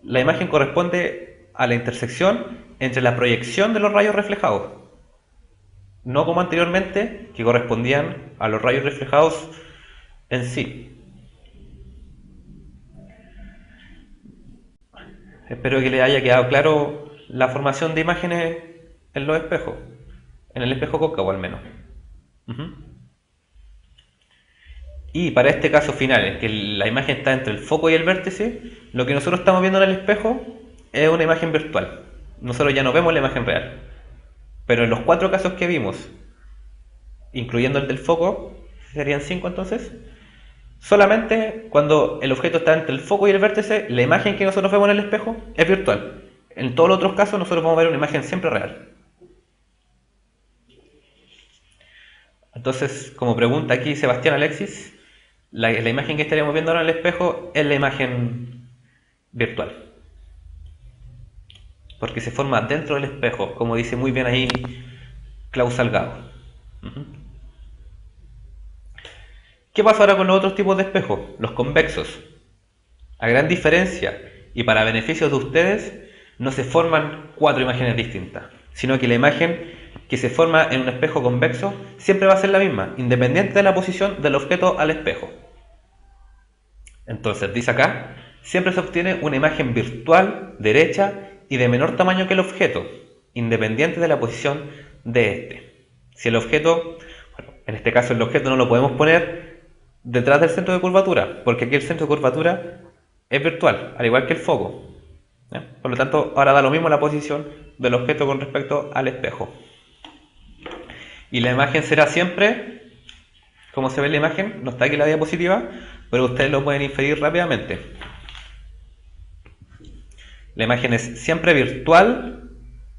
la imagen corresponde a la intersección entre la proyección de los rayos reflejados. No como anteriormente, que correspondían a los rayos reflejados en sí. Espero que les haya quedado claro la formación de imágenes en los espejos, en el espejo cóncavo al menos. Y para este caso final, en que la imagen está entre el foco y el vértice, lo que nosotros estamos viendo en el espejo es una imagen virtual. Nosotros ya no vemos la imagen real. Pero en los 4 casos que vimos, incluyendo el del foco, serían 5 entonces, solamente cuando el objeto está entre el foco y el vértice, la imagen que nosotros vemos en el espejo es virtual. En todos los otros casos nosotros vamos a ver una imagen siempre real. Entonces, como pregunta aquí Sebastián Alexis, la imagen que estaríamos viendo ahora en el espejo es la imagen virtual. Porque se forma dentro del espejo, como dice muy bien ahí Klaus Salgado. ¿Qué pasa ahora con los otros tipos de espejos? Los convexos. A gran diferencia, y para beneficio de ustedes, no se forman 4 imágenes distintas, sino que la imagen que se forma en un espejo convexo siempre va a ser la misma, independiente de la posición del objeto al espejo. Entonces, dice acá, siempre se obtiene una imagen virtual, derecha y de menor tamaño que el objeto, independiente de la posición de este. Si el objeto, bueno, en este caso el objeto no lo podemos poner detrás del centro de curvatura, porque aquí el centro de curvatura es virtual, al igual que el foco. Por lo tanto, ahora da lo mismo la posición del objeto con respecto al espejo. Y la imagen será siempre, como se ve en la imagen, no está aquí en la diapositiva, pero ustedes lo pueden inferir rápidamente. La imagen es siempre virtual,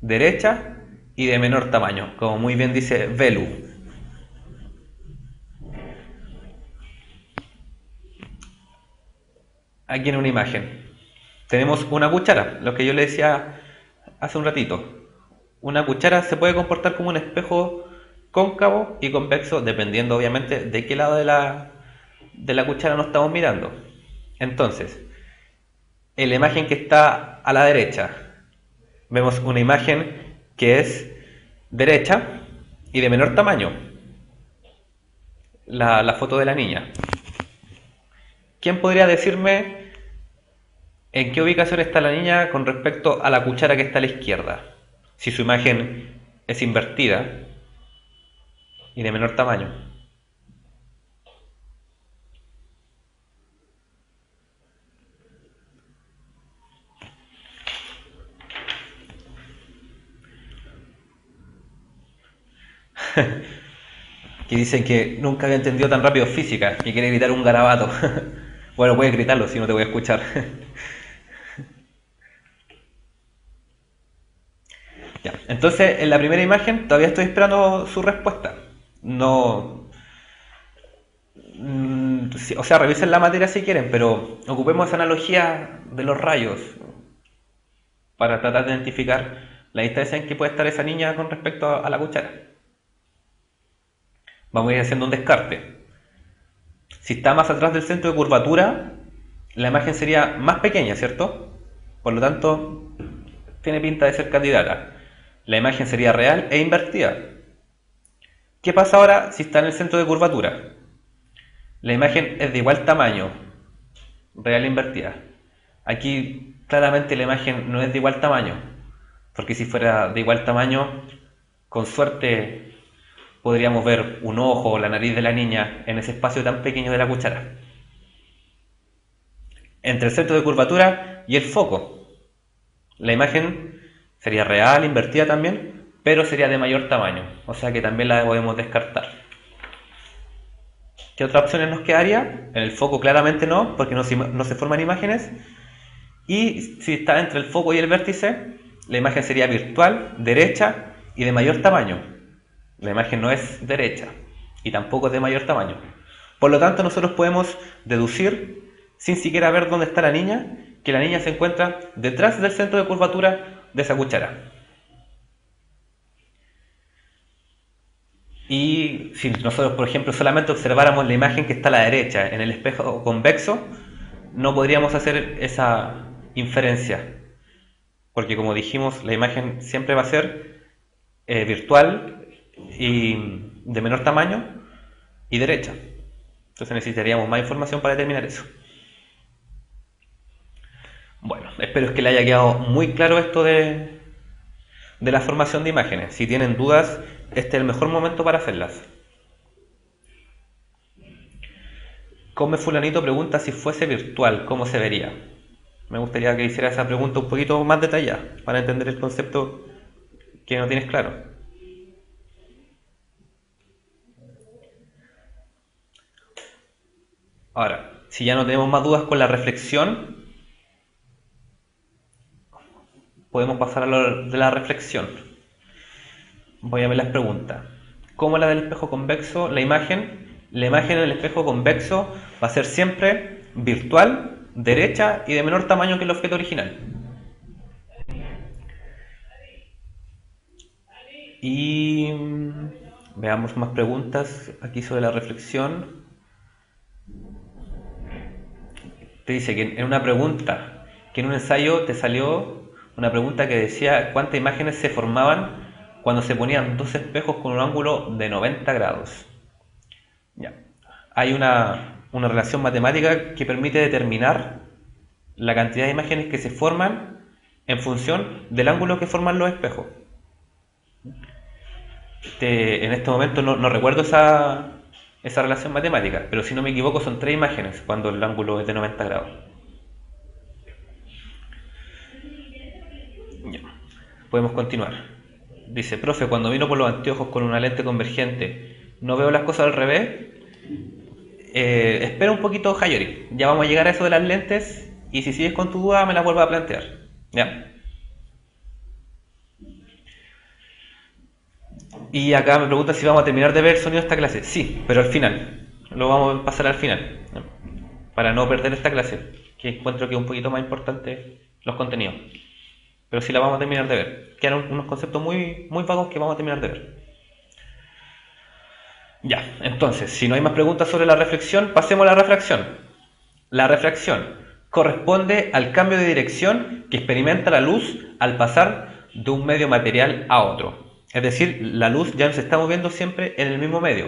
derecha y de menor tamaño, como muy bien dice Velu. Aquí en una imagen tenemos una cuchara, lo que yo le decía hace un ratito. Una cuchara se puede comportar como un espejo cóncavo y convexo, dependiendo obviamente de qué lado de la cuchara nos estamos mirando. Entonces, en la imagen que está a la derecha, vemos una imagen que es derecha y de menor tamaño. La foto de la niña. ¿Quién podría decirme en qué ubicación está la niña con respecto a la cuchara que está a la izquierda? Si su imagen es invertida y de menor tamaño. Que dicen que nunca había entendido tan rápido física, que quiere gritar un garabato. Bueno, puedes gritarlo si no te voy a escuchar. Ya. Entonces, en la primera imagen todavía estoy esperando su respuesta. No, o sea, revisen la materia si quieren, pero ocupemos esa analogía de los rayos para tratar de identificar la distancia en que puede estar esa niña con respecto a la cuchara. Vamos a ir haciendo un descarte. Si está más atrás del centro de curvatura, la imagen sería más pequeña, ¿cierto? Por lo tanto, tiene pinta de ser candidata. La imagen sería real e invertida. ¿Qué pasa ahora si está en el centro de curvatura? La imagen es de igual tamaño, real e invertida. Aquí claramente la imagen no es de igual tamaño, porque si fuera de igual tamaño, con suerte podríamos ver un ojo o la nariz de la niña en ese espacio tan pequeño de la cuchara. Entre el centro de curvatura y el foco, la imagen sería real, invertida también, pero sería de mayor tamaño, o sea que también la podemos descartar. ¿Qué otras opciones nos quedaría? En el foco claramente no, porque no se forman imágenes. Y si está entre el foco y el vértice, la imagen sería virtual, derecha y de mayor tamaño. La imagen no es derecha y tampoco es de mayor tamaño. Por lo tanto, nosotros podemos deducir, sin siquiera ver dónde está la niña, que la niña se encuentra detrás del centro de curvatura de esa cuchara. Y si nosotros, por ejemplo, solamente observáramos la imagen que está a la derecha en el espejo convexo, no podríamos hacer esa inferencia, porque como dijimos, la imagen siempre va a ser virtual y de menor tamaño y derecha. Entonces necesitaríamos más información para determinar eso. Bueno, espero que le haya quedado muy claro esto de la formación de imágenes. Si tienen dudas, este es el mejor momento para hacerlas. Come Fulanito pregunta si fuese virtual, ¿cómo se vería? Me gustaría que hiciera esa pregunta un poquito más detallada para entender el concepto que no tienes claro. Ahora, si ya no tenemos más dudas con la reflexión, podemos pasar a lo de la reflexión. Voy a ver las preguntas. ¿Cómo la del espejo convexo? La imagen en el espejo convexo va a ser siempre virtual, derecha y de menor tamaño que el objeto original. Y veamos más preguntas aquí sobre la reflexión. Te dice que en una pregunta, que en un ensayo te salió una pregunta que decía cuántas imágenes se formaban cuando se ponían dos espejos con un ángulo de 90 grados. Ya. Hay una relación matemática que permite determinar la cantidad de imágenes que se forman en función del ángulo que forman los espejos. En este momento no recuerdo esa relación matemática, pero si no me equivoco son 3 imágenes cuando el ángulo es de 90 grados. Ya. Podemos continuar. Dice, profe, cuando miro por los anteojos con una lente convergente, ¿no veo las cosas al revés? Espera un poquito, Hayori. Ya vamos a llegar a eso de las lentes y si sigues con tu duda me las vuelvo a plantear. ¿Ya? Y acá me pregunta si vamos a terminar de ver el sonido de esta clase. Sí, pero al final. Lo vamos a pasar al final. ¿No? Para no perder esta clase, que encuentro que es un poquito más importante los contenidos. Pero sí la vamos a terminar de ver. Quedan unos conceptos muy vagos que vamos a terminar de ver. Ya, entonces, si no hay más preguntas sobre la reflexión, pasemos a la refracción. La refracción corresponde al cambio de dirección que experimenta la luz al pasar de un medio material a otro. Es decir, la luz ya no se está moviendo siempre en el mismo medio.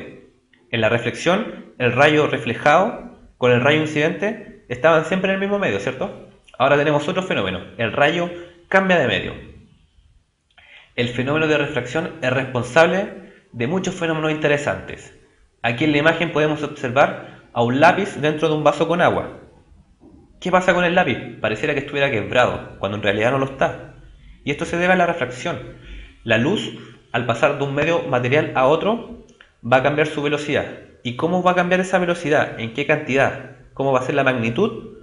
En la reflexión, el rayo reflejado con el rayo incidente estaban siempre en el mismo medio, ¿cierto? Ahora tenemos otro fenómeno. El rayo cambia de medio. El fenómeno de refracción es responsable de muchos fenómenos interesantes. Aquí en la imagen podemos observar a un lápiz dentro de un vaso con agua. ¿Qué pasa con el lápiz? Pareciera que estuviera quebrado, cuando en realidad no lo está. Y esto se debe a la refracción. La luz, al pasar de un medio material a otro, va a cambiar su velocidad. ¿Y cómo va a cambiar esa velocidad? ¿En qué cantidad? ¿Cómo va a ser la magnitud?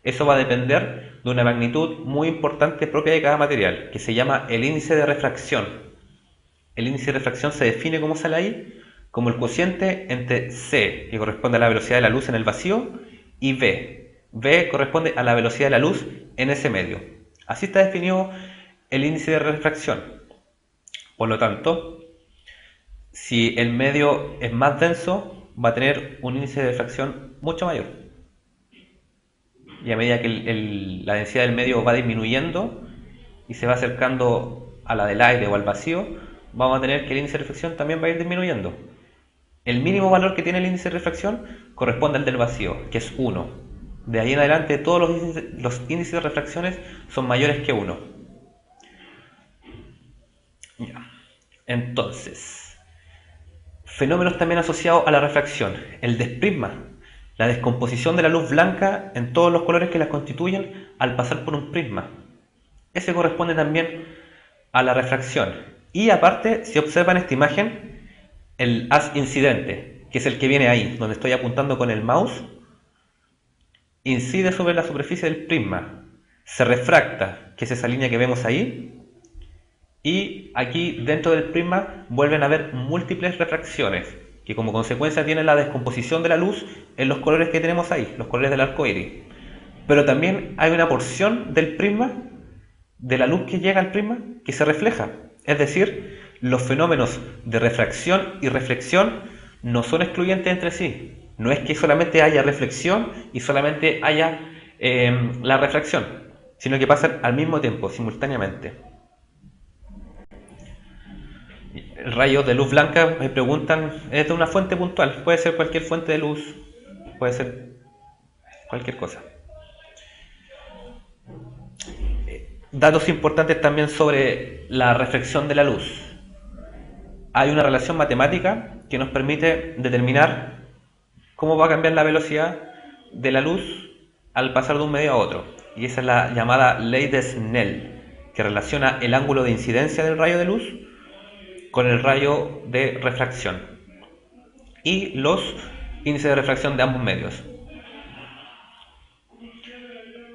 Eso va a depender de una magnitud muy importante propia de cada material, que se llama el índice de refracción. El índice de refracción se define, como sale ahí, como el cociente entre c, que corresponde a la velocidad de la luz en el vacío, y v. v corresponde a la velocidad de la luz en ese medio. Así está definido el índice de refracción. Por lo tanto, si el medio es más denso, va a tener un índice de refracción mucho mayor. Y a medida que la densidad del medio va disminuyendo y se va acercando a la del aire o al vacío, vamos a tener que el índice de refracción también va a ir disminuyendo. El mínimo valor que tiene el índice de refracción corresponde al del vacío, que es 1. De ahí en adelante todos los índices de refracciones son mayores que 1. Ya. Entonces, fenómenos también asociados a la refracción. El desprisma, la descomposición de la luz blanca en todos los colores que la constituyen al pasar por un prisma. Ese corresponde también a la refracción. Y aparte, si observan esta imagen, el haz incidente, que es el que viene ahí, donde estoy apuntando con el mouse, incide sobre la superficie del prisma, se refracta, que es esa línea que vemos ahí, y aquí dentro del prisma vuelven a haber múltiples refracciones, que como consecuencia tienen la descomposición de la luz en los colores que tenemos ahí, los colores del arco iris. Pero también hay una porción del prisma, de la luz que llega al prisma, que se refleja. Es decir, los fenómenos de refracción y reflexión no son excluyentes entre sí. No es que solamente haya reflexión y solamente haya la refracción, sino que pasan al mismo tiempo, simultáneamente. El rayo de luz blanca, me preguntan, es de una fuente puntual, puede ser cualquier fuente de luz puede ser cualquier cosa. Datos importantes también sobre la reflexión de la luz. Hay una relación matemática que nos permite determinar cómo va a cambiar la velocidad de la luz al pasar de un medio a otro. Y esa es la llamada ley de Snell, que relaciona el ángulo de incidencia del rayo de luz con el rayo de refracción y los índices de refracción de ambos medios.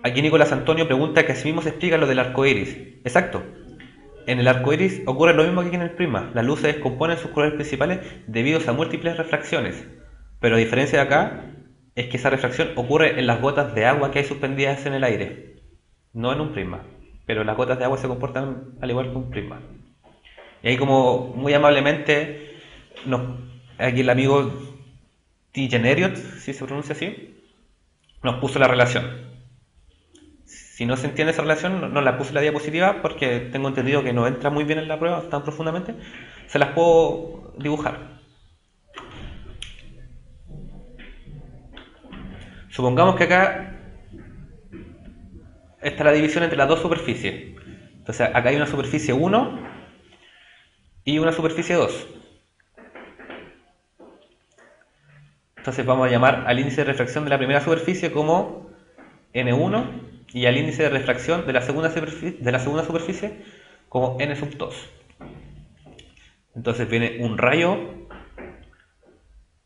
Aquí Nicolás Antonio pregunta que asimismo se explica lo del arco iris. Exacto. En el arco iris ocurre lo mismo que en el prisma. La luz se descompone en sus colores principales debido a múltiples refracciones. Pero a diferencia de acá, es que esa refracción ocurre en las gotas de agua que hay suspendidas en el aire, no en un prisma. Pero las gotas de agua se comportan al igual que un prisma. Y ahí, como muy amablemente, aquí el amigo Tigeneriot, si se pronuncia así, nos puso la relación. Si no se entiende esa relación, no la puse en la diapositiva porque tengo entendido que no entra muy bien en la prueba tan profundamente. Se las puedo dibujar. Supongamos que acá está la división entre las dos superficies. Entonces acá hay una superficie 1 y una superficie 2. Entonces vamos a llamar al índice de refracción de la primera superficie como N1 y al índice de refracción de la segunda superficie como N sub 2. Entonces viene un rayo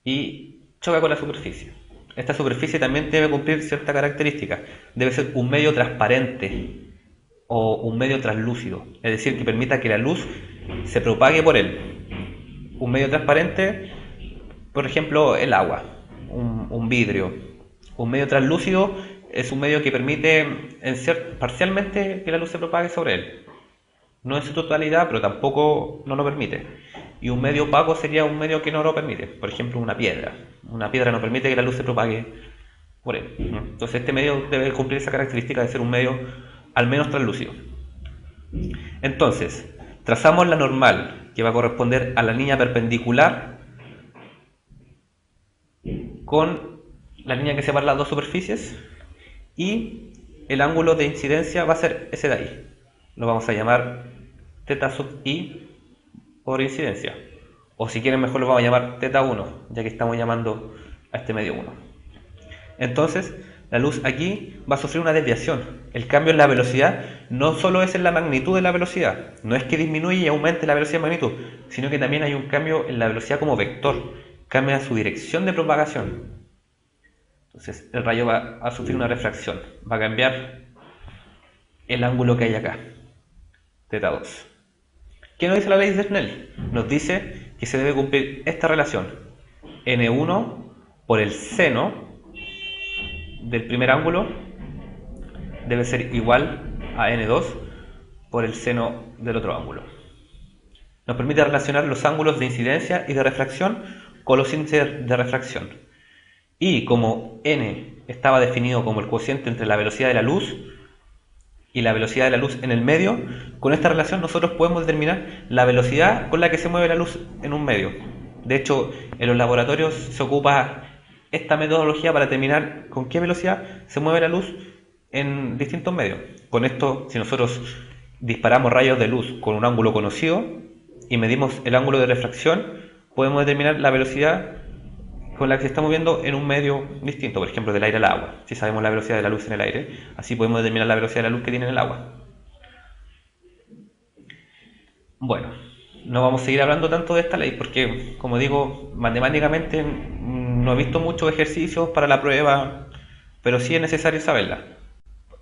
y choca con la superficie. Esta superficie también debe cumplir cierta característica. Debe ser un medio transparente o un medio translúcido, es decir, que permita que la luz se propague por él. Un medio transparente, por ejemplo, el agua, un vidrio. Un medio translúcido es un medio que permite parcialmente que la luz se propague sobre él. No en su totalidad, pero tampoco no lo permite. Y un medio opaco sería un medio que no lo permite. Por ejemplo, una piedra. Una piedra no permite que la luz se propague por él. Entonces este medio debe cumplir esa característica de ser un medio al menos translúcido. Entonces, trazamos la normal, que va a corresponder a la línea perpendicular con la línea que separa las dos superficies, y el ángulo de incidencia va a ser ese de ahí. Lo vamos a llamar θ sub i por incidencia. O si quieren mejor lo vamos a llamar θ1, ya que estamos llamando a este medio 1. Entonces, la luz aquí va a sufrir una desviación. El cambio en la velocidad no solo es en la magnitud de la velocidad, no es que disminuye y aumente la velocidad de magnitud, sino que también hay un cambio en la velocidad como vector, cambia su dirección de propagación. Entonces el rayo va a sufrir una refracción, va a cambiar el ángulo que hay acá, θ2. ¿Qué nos dice la ley de Snell? Nos dice que se debe cumplir esta relación, N1 por el seno del primer ángulo debe ser igual a N2 por el seno del otro ángulo. Nos permite relacionar los ángulos de incidencia y de refracción con los índices de refracción. Y como N estaba definido como el cociente entre la velocidad de la luz y la velocidad de la luz en el medio, con esta relación nosotros podemos determinar la velocidad con la que se mueve la luz en un medio. De hecho, en los laboratorios se ocupa esta metodología para determinar con qué velocidad se mueve la luz en distintos medios. Con esto, si nosotros disparamos rayos de luz con un ángulo conocido y medimos el ángulo de refracción, podemos determinar la velocidad con la que se está moviendo en un medio distinto, por ejemplo del aire al agua. Si sabemos la velocidad de la luz en el aire, así podemos determinar la velocidad de la luz que tiene en el agua. Bueno, no vamos a seguir hablando tanto de esta ley porque, como digo, matemáticamente no he visto muchos ejercicios para la prueba, pero sí es necesario saberla.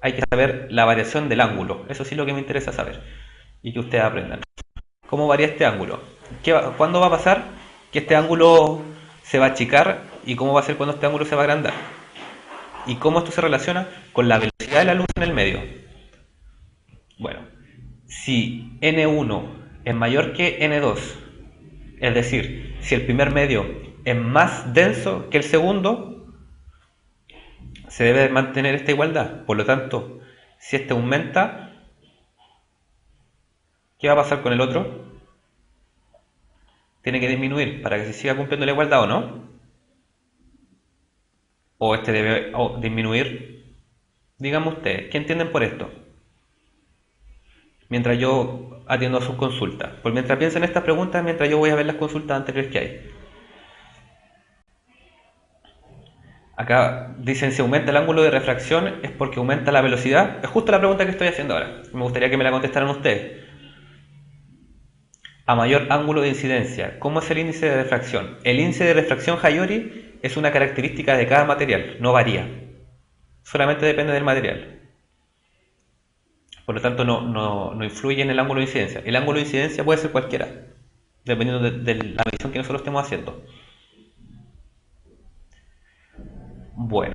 Hay que saber la variación del ángulo, eso sí es lo que me interesa saber y que ustedes aprendan. ¿Cómo varía este ángulo? ¿Cuándo va a pasar que este ángulo se va a achicar y cómo va a ser cuando este ángulo se va a agrandar? ¿Y cómo esto se relaciona con la velocidad de la luz en el medio? Bueno, si N1 es mayor que N2, es decir, si el primer medio es más denso que el segundo, se debe mantener esta igualdad. Por lo tanto, si este aumenta, ¿qué va a pasar con el otro? Tiene que disminuir para que se siga cumpliendo la igualdad, ¿o no? o este debe disminuir. Díganme ustedes, ¿qué entienden por esto? Mientras yo atiendo a sus consultas. Pues mientras piensen estas preguntas, mientras yo voy a ver las consultas anteriores que hay. Acá dicen, si aumenta el ángulo de refracción es porque aumenta la velocidad. Es justo la pregunta que estoy haciendo ahora. Me gustaría que me la contestaran ustedes. A mayor ángulo de incidencia, ¿cómo es el índice de refracción? El índice de refracción Hayori es una característica de cada material, no varía. Solamente depende del material. Por lo tanto, no influye en el ángulo de incidencia. El ángulo de incidencia puede ser cualquiera, dependiendo de la medición que nosotros estemos haciendo. Bueno,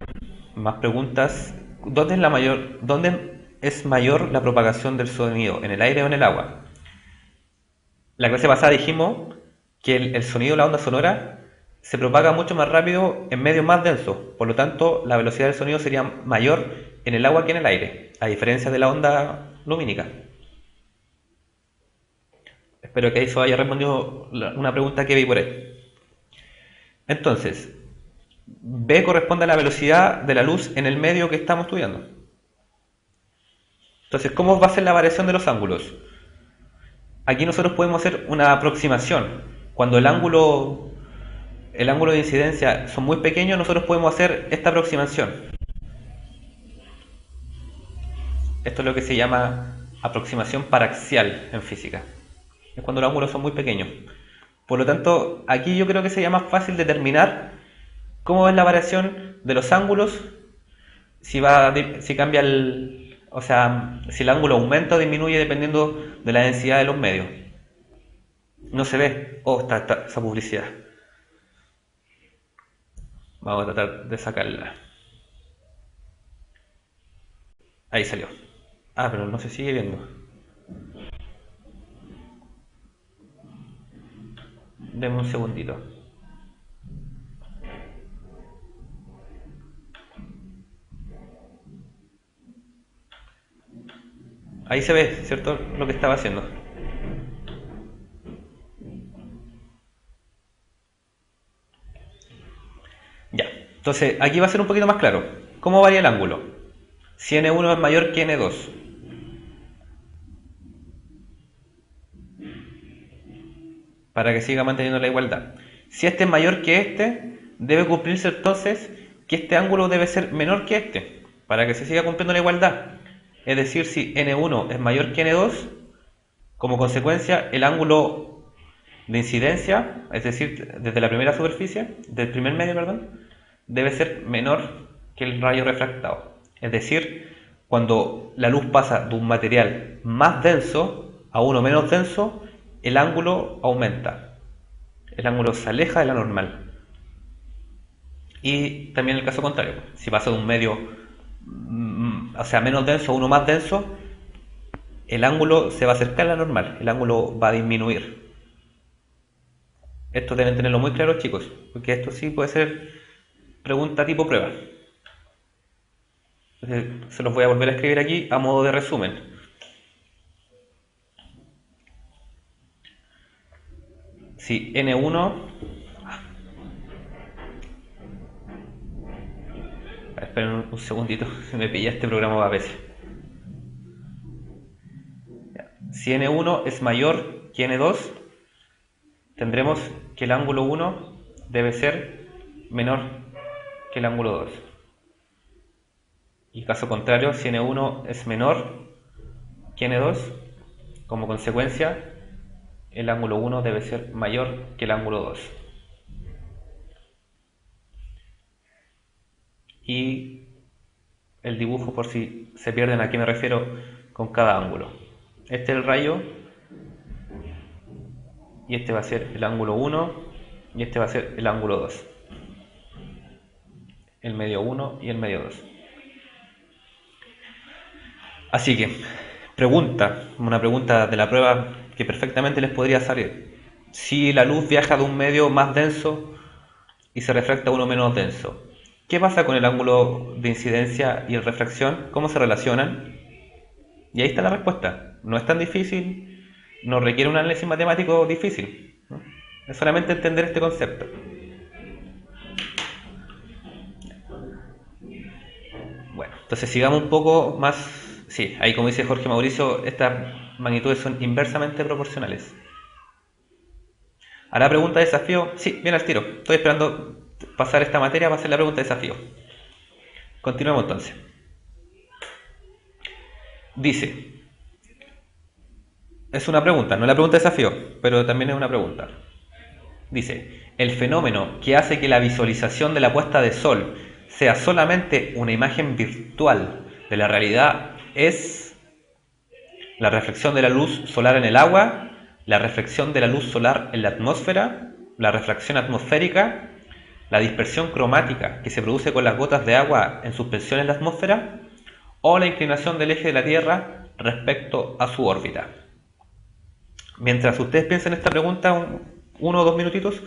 más preguntas. ¿Dónde es mayor la propagación del sonido? ¿En el aire o en el agua? La clase pasada dijimos que el sonido, la onda sonora, se propaga mucho más rápido en medios más densos. Por lo tanto, la velocidad del sonido sería mayor en el agua que en el aire, a diferencia de la onda lumínica. Espero que eso haya respondido una pregunta que vi por ahí. Entonces, B corresponde a la velocidad de la luz en el medio que estamos estudiando. Entonces, ¿cómo va a ser la variación de los ángulos? Aquí nosotros podemos hacer una aproximación. Cuando el ángulo de incidencia son muy pequeños, nosotros podemos hacer esta aproximación. Esto es lo que se llama aproximación paraxial en física. Es cuando los ángulos son muy pequeños. Por lo tanto, aquí yo creo que sería más fácil determinar cómo es la variación de los ángulos, si cambia si el ángulo aumenta o disminuye dependiendo de la densidad de los medios. No se ve. Oh, está esa publicidad. Vamos a tratar de sacarla. Ahí salió. Ah, pero no se sigue viendo. Deme un segundito. Ahí se ve, ¿cierto? Lo que estaba haciendo. Ya. Entonces, aquí va a ser un poquito más claro. ¿Cómo varía el ángulo? Si N1 es mayor que N2. Para que siga manteniendo la igualdad. Si este es mayor que este, debe cumplirse entonces que este ángulo debe ser menor que este, para que se siga cumpliendo la igualdad. Es decir, si N1 es mayor que N2, como consecuencia, el ángulo de incidencia, es decir, desde la primera superficie, del primer medio, perdón, debe ser menor que el rayo refractado. Es decir, cuando la luz pasa de un material más denso a uno menos denso, el ángulo aumenta. El ángulo se aleja de la normal. Y también el caso contrario, si pasa de un medio menos denso a uno más denso, el ángulo se va a acercar a la normal, el ángulo va a disminuir. Esto deben tenerlo muy claro, chicos, porque esto sí puede ser pregunta tipo prueba. Entonces, se los voy a volver a escribir aquí a modo de resumen. Si N1... Esperen un segundito, se me pilla este programa a veces. Si N1 es mayor que N2, tendremos que el ángulo 1 debe ser menor que el ángulo 2. Y caso contrario, si N1 es menor que N2, como consecuencia, el ángulo 1 debe ser mayor que el ángulo 2. Y el dibujo, por si se pierden a qué me refiero con cada ángulo. Este es el rayo, y este va a ser el ángulo 1, y este va a ser el ángulo 2. El medio 1 y el medio 2. Así que, una pregunta de la prueba que perfectamente les podría salir. Si la luz viaja de un medio más denso y se refracta a uno menos denso, ¿qué pasa con el ángulo de incidencia y el refracción? ¿Cómo se relacionan? Y ahí está la respuesta. No es tan difícil, no requiere un análisis matemático difícil, ¿no? Es solamente entender este concepto. Entonces sigamos un poco más. Sí, ahí como dice Jorge Mauricio, estas magnitudes son inversamente proporcionales. ¿Hará pregunta de desafío? Sí, bien al tiro. Estoy esperando pasar esta materia para hacer la pregunta de desafío. Continuemos entonces. Dice, es una pregunta, no es la pregunta de desafío, pero también es una pregunta. Dice, el fenómeno que hace que la visualización de la puesta de sol sea solamente una imagen virtual de la realidad es la reflexión de la luz solar en el agua, la reflexión de la luz solar en la atmósfera, la refracción atmosférica, la dispersión cromática que se produce con las gotas de agua en suspensión en la atmósfera, o la inclinación del eje de la Tierra respecto a su órbita. Mientras ustedes piensen esta pregunta, 1 o 2 minutitos,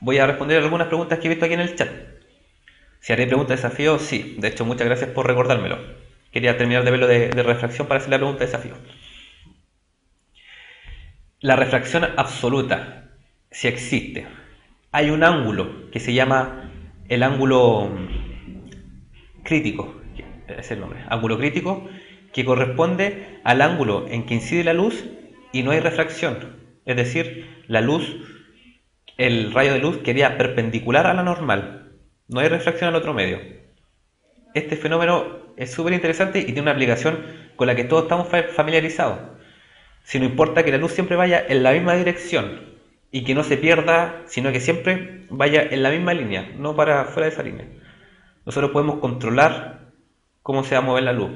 voy a responder algunas preguntas que he visto aquí en el chat. Si haré pregunta de desafío, sí. De hecho, muchas gracias por recordármelo. Quería terminar de verlo de refracción para hacer la pregunta de desafío. La refracción absoluta, si existe, hay un ángulo que se llama el ángulo crítico, es el nombre, ángulo crítico, que corresponde al ángulo en que incide la luz y no hay refracción. Es decir, la luz, el rayo de luz quedaría perpendicular a la normal, no hay refracción al otro medio. Este fenómeno es súper interesante y tiene una aplicación con la que todos estamos familiarizados. Si no importa que la luz siempre vaya en la misma dirección y que no se pierda, sino que siempre vaya en la misma línea, no para fuera de esa línea. Nosotros podemos controlar cómo se va a mover la luz.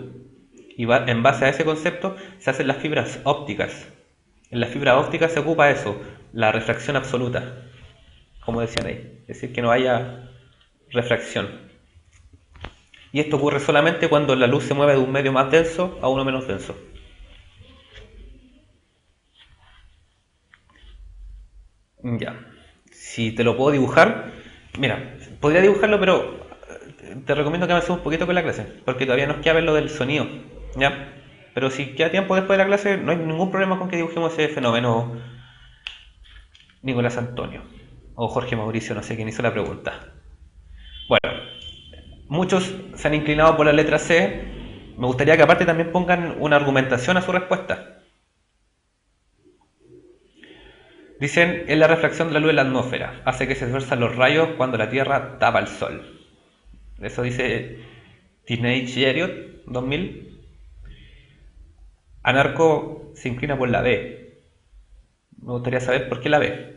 Y en base a ese concepto se hacen las fibras ópticas. En las fibras ópticas se ocupa eso, la refracción absoluta, como decían ahí. Es decir, que no haya refracción. Y esto ocurre solamente cuando la luz se mueve de un medio más denso a uno menos denso. Ya, si te lo puedo dibujar, mira, podría dibujarlo, pero te recomiendo que avancemos un poquito con la clase, porque todavía nos queda ver lo del sonido, ¿ya? Pero si queda tiempo después de la clase, no hay ningún problema con que dibujemos ese fenómeno. Nicolás Antonio, o Jorge Mauricio, no sé quién hizo la pregunta. Bueno, muchos se han inclinado por la letra C. Me gustaría que aparte también pongan una argumentación a su respuesta. Dicen, es la refracción de la luz en la atmósfera, hace que se esfuerzan los rayos cuando la Tierra tapa el Sol. Eso dice Teenage Elliot, 2000. Anarco se inclina por la B. Me gustaría saber por qué la B.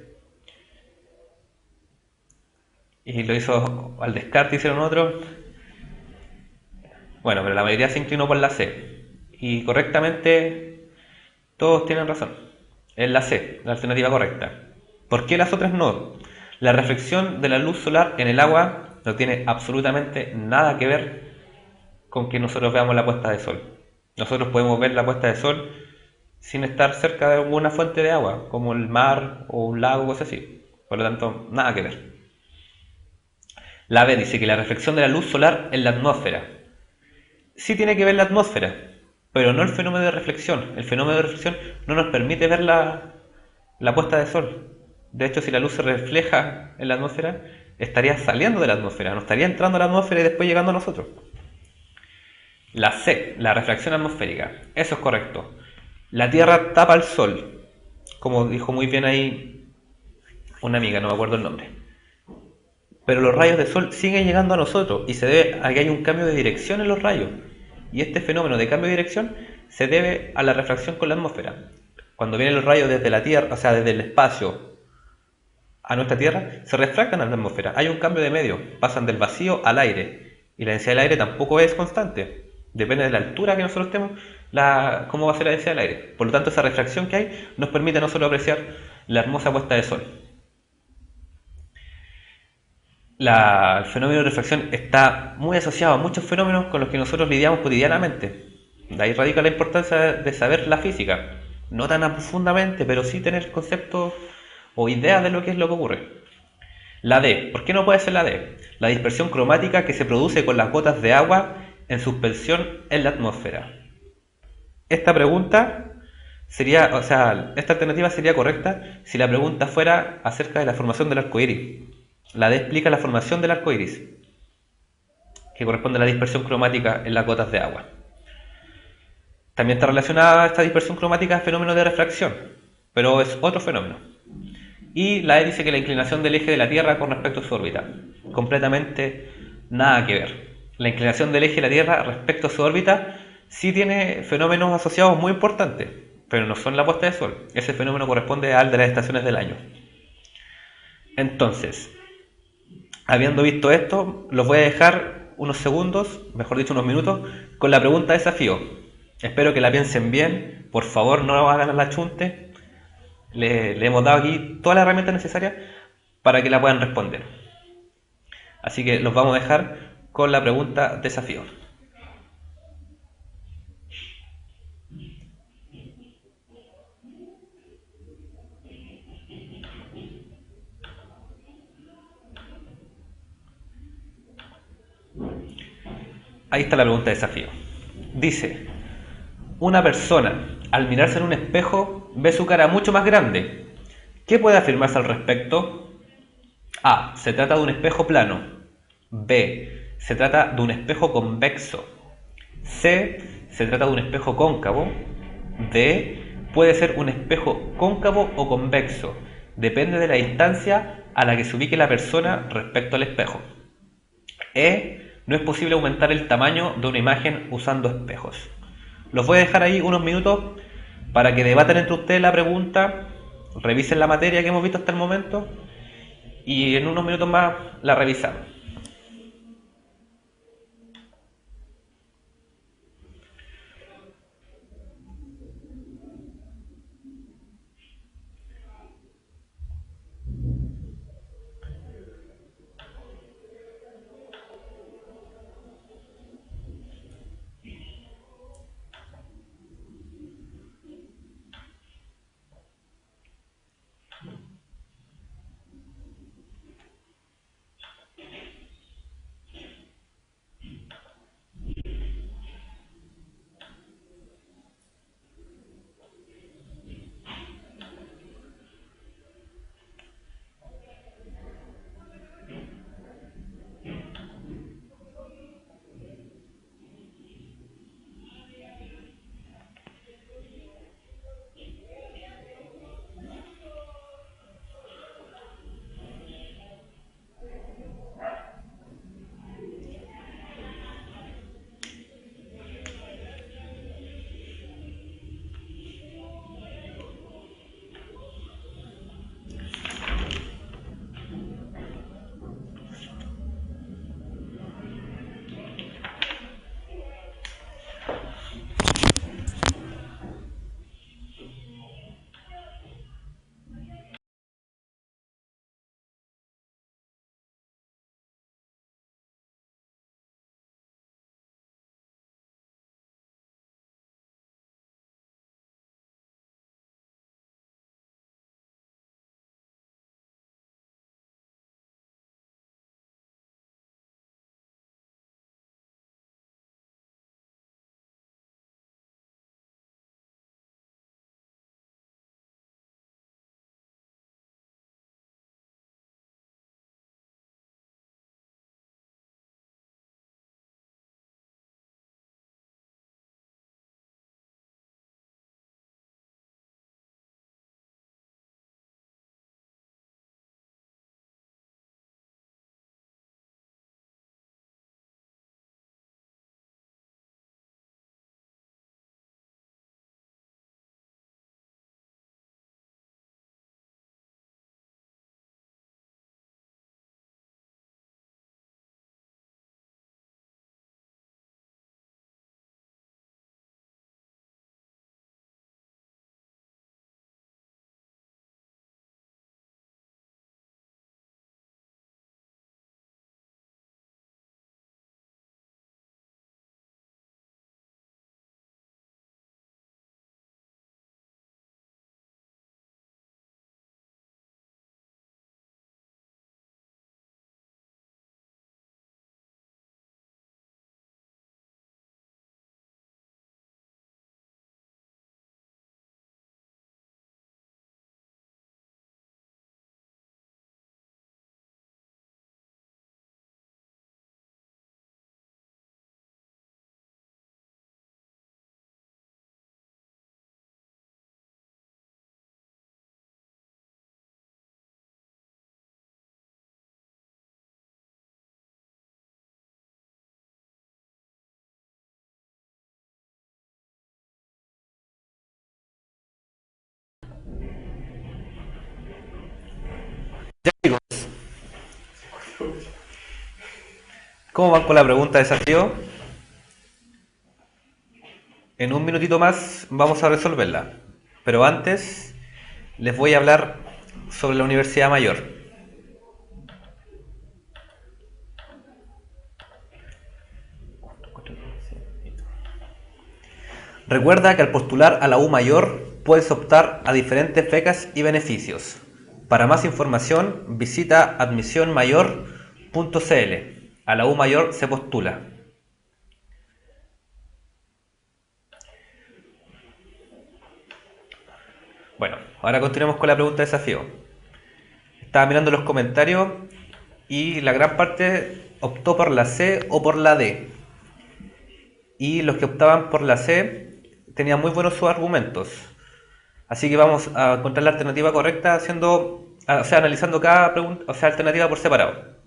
Y lo hizo al descarte, hicieron otro. Bueno, pero la mayoría se inclinó por la C. Y correctamente todos tienen razón. Es la C, la alternativa correcta. ¿Por qué las otras no? La reflexión de la luz solar en el agua no tiene absolutamente nada que ver con que nosotros veamos la puesta de sol. Nosotros podemos ver la puesta de sol sin estar cerca de alguna fuente de agua, como el mar o un lago o cosas así. Por lo tanto, nada que ver. La B dice que la reflexión de la luz solar en la atmósfera. Sí tiene que ver la atmósfera, pero no el fenómeno de reflexión. El fenómeno de reflexión no nos permite ver la puesta de sol. De hecho, si la luz se refleja en la atmósfera, estaría saliendo de la atmósfera, no estaría entrando a la atmósfera y después llegando a nosotros. La C, la refracción atmosférica. Eso es correcto. La Tierra tapa el Sol, como dijo muy bien ahí una amiga, no me acuerdo el nombre. Pero los rayos de sol siguen llegando a nosotros y se debe a que hay un cambio de dirección en los rayos. Y este fenómeno de cambio de dirección se debe a la refracción con la atmósfera. Cuando vienen los rayos desde la Tierra, o sea, desde el espacio a nuestra Tierra, se refractan a la atmósfera. Hay un cambio de medio, pasan del vacío al aire. Y la densidad del aire tampoco es constante. Depende de la altura que nosotros estemos, cómo va a ser la densidad del aire. Por lo tanto, esa refracción que hay nos permite a nosotros apreciar la hermosa puesta de sol. El fenómeno de refracción está muy asociado a muchos fenómenos con los que nosotros lidiamos cotidianamente. De ahí radica la importancia de saber la física. No tan profundamente, pero sí tener conceptos o ideas de lo que es lo que ocurre. La D. ¿Por qué no puede ser la D? La dispersión cromática que se produce con las gotas de agua en suspensión en la atmósfera. Esta pregunta sería, o sea, esta alternativa sería correcta si la pregunta fuera acerca de la formación del arco iris. La D explica la formación del arco iris, que corresponde a la dispersión cromática en las gotas de agua. También está relacionada esta dispersión cromática al fenómeno de refracción, pero es otro fenómeno. Y la E dice que la inclinación del eje de la Tierra con respecto a su órbita. Completamente nada que ver. La inclinación del eje de la Tierra respecto a su órbita sí tiene fenómenos asociados muy importantes, pero no son la puesta de sol. Ese fenómeno corresponde al de las estaciones del año. Entonces, habiendo visto esto, los voy a dejar unos segundos, mejor dicho unos minutos, con la pregunta de desafío. Espero que la piensen bien, por favor no hagan la chunte. Le hemos dado aquí todas las herramientas necesarias para que la puedan responder. Así que los vamos a dejar con la pregunta desafío. Ahí está la pregunta de desafío. Dice, una persona al mirarse en un espejo ve su cara mucho más grande. ¿Qué puede afirmarse al respecto? A. Se trata de un espejo plano. B. Se trata de un espejo convexo. C. Se trata de un espejo cóncavo. D. Puede ser un espejo cóncavo o convexo. Depende de la distancia a la que se ubique la persona respecto al espejo. E. No es posible aumentar el tamaño de una imagen usando espejos. Los voy a dejar ahí unos minutos para que debatan entre ustedes la pregunta, revisen la materia que hemos visto hasta el momento y en unos minutos más la revisamos. ¿Cómo van con la pregunta de desafío? En un minutito más vamos a resolverla. Pero antes les voy a hablar sobre la Universidad Mayor. Recuerda que al postular a la U Mayor puedes optar a diferentes becas y beneficios. Para más información visita admisionmayor.cl. A la U Mayor se postula. Bueno, ahora continuemos con la pregunta de desafío. Estaba mirando los comentarios y la gran parte optó por la C o por la D. Y los que optaban por la C tenían muy buenos sus argumentos. Así que vamos a encontrar la alternativa correcta analizando cada pregunta, alternativa por separado.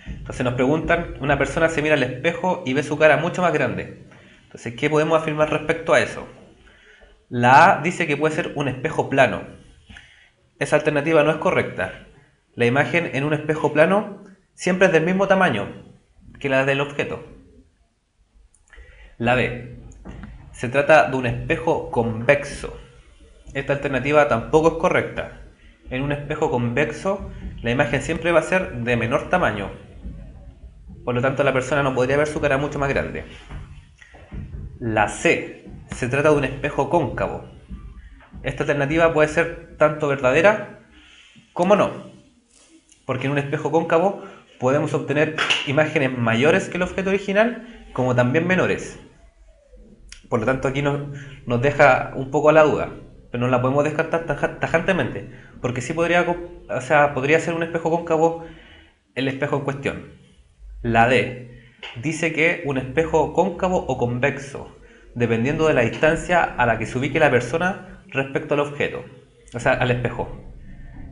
Entonces nos preguntan, una persona se mira al espejo y ve su cara mucho más grande. Entonces, ¿qué podemos afirmar respecto a eso? La A dice que puede ser un espejo plano. Esa alternativa no es correcta. La imagen en un espejo plano siempre es del mismo tamaño que la del objeto. La B. Se trata de un espejo convexo. Esta alternativa tampoco es correcta. En un espejo convexo, la imagen siempre va a ser de menor tamaño. Por lo tanto, la persona no podría ver su cara mucho más grande. La C. Se trata de un espejo cóncavo. Esta alternativa puede ser tanto verdadera como no. Porque en un espejo cóncavo podemos obtener imágenes mayores que el objeto original, como también menores. Por lo tanto, aquí nos deja un poco a la duda, pero no la podemos descartar tajantemente, porque sí podría ser un espejo cóncavo el espejo en cuestión. La D dice que un espejo cóncavo o convexo, dependiendo de la distancia a la que se ubique la persona respecto al objeto, al espejo.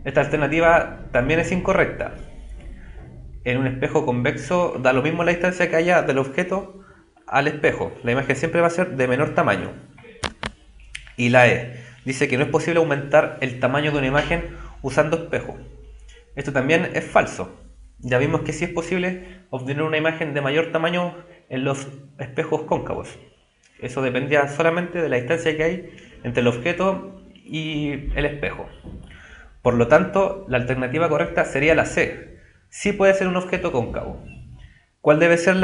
Esta alternativa también es incorrecta. En un espejo convexo da lo mismo la distancia que haya del objeto al espejo. La imagen siempre va a ser de menor tamaño. Y la E dice que no es posible aumentar el tamaño de una imagen usando espejo. Esto también es falso. Ya vimos que sí es posible obtener una imagen de mayor tamaño en los espejos cóncavos. Eso dependía solamente de la distancia que hay entre el objeto y el espejo. Por lo tanto, la alternativa correcta sería la C. Sí puede ser un objeto cóncavo. ¿Cuál debe ser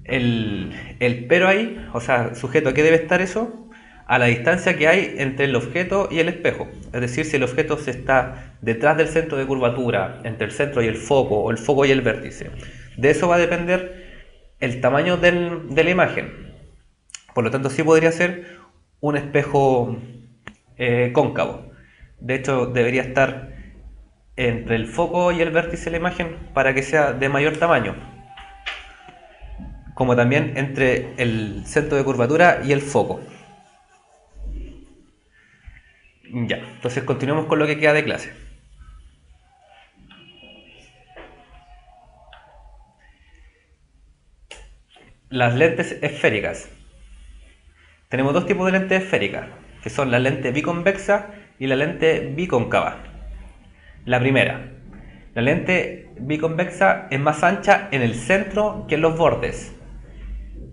el pero ahí? ¿Sujeto a qué debe estar eso? A la distancia que hay entre el objeto y el espejo. Es decir, si el objeto está detrás del centro de curvatura, entre el centro y el foco, o el foco y el vértice. De eso va a depender el tamaño de la imagen. Por lo tanto, sí podría ser un espejo cóncavo. De hecho, debería estar entre el foco y el vértice de la imagen para que sea de mayor tamaño. Como también entre el centro de curvatura y el foco. Ya, entonces continuemos con lo que queda de clase. Las lentes esféricas. Tenemos dos tipos de lentes esféricas, que son la lente biconvexa y la lente bicóncava. La primera, la lente biconvexa es más ancha en el centro que en los bordes.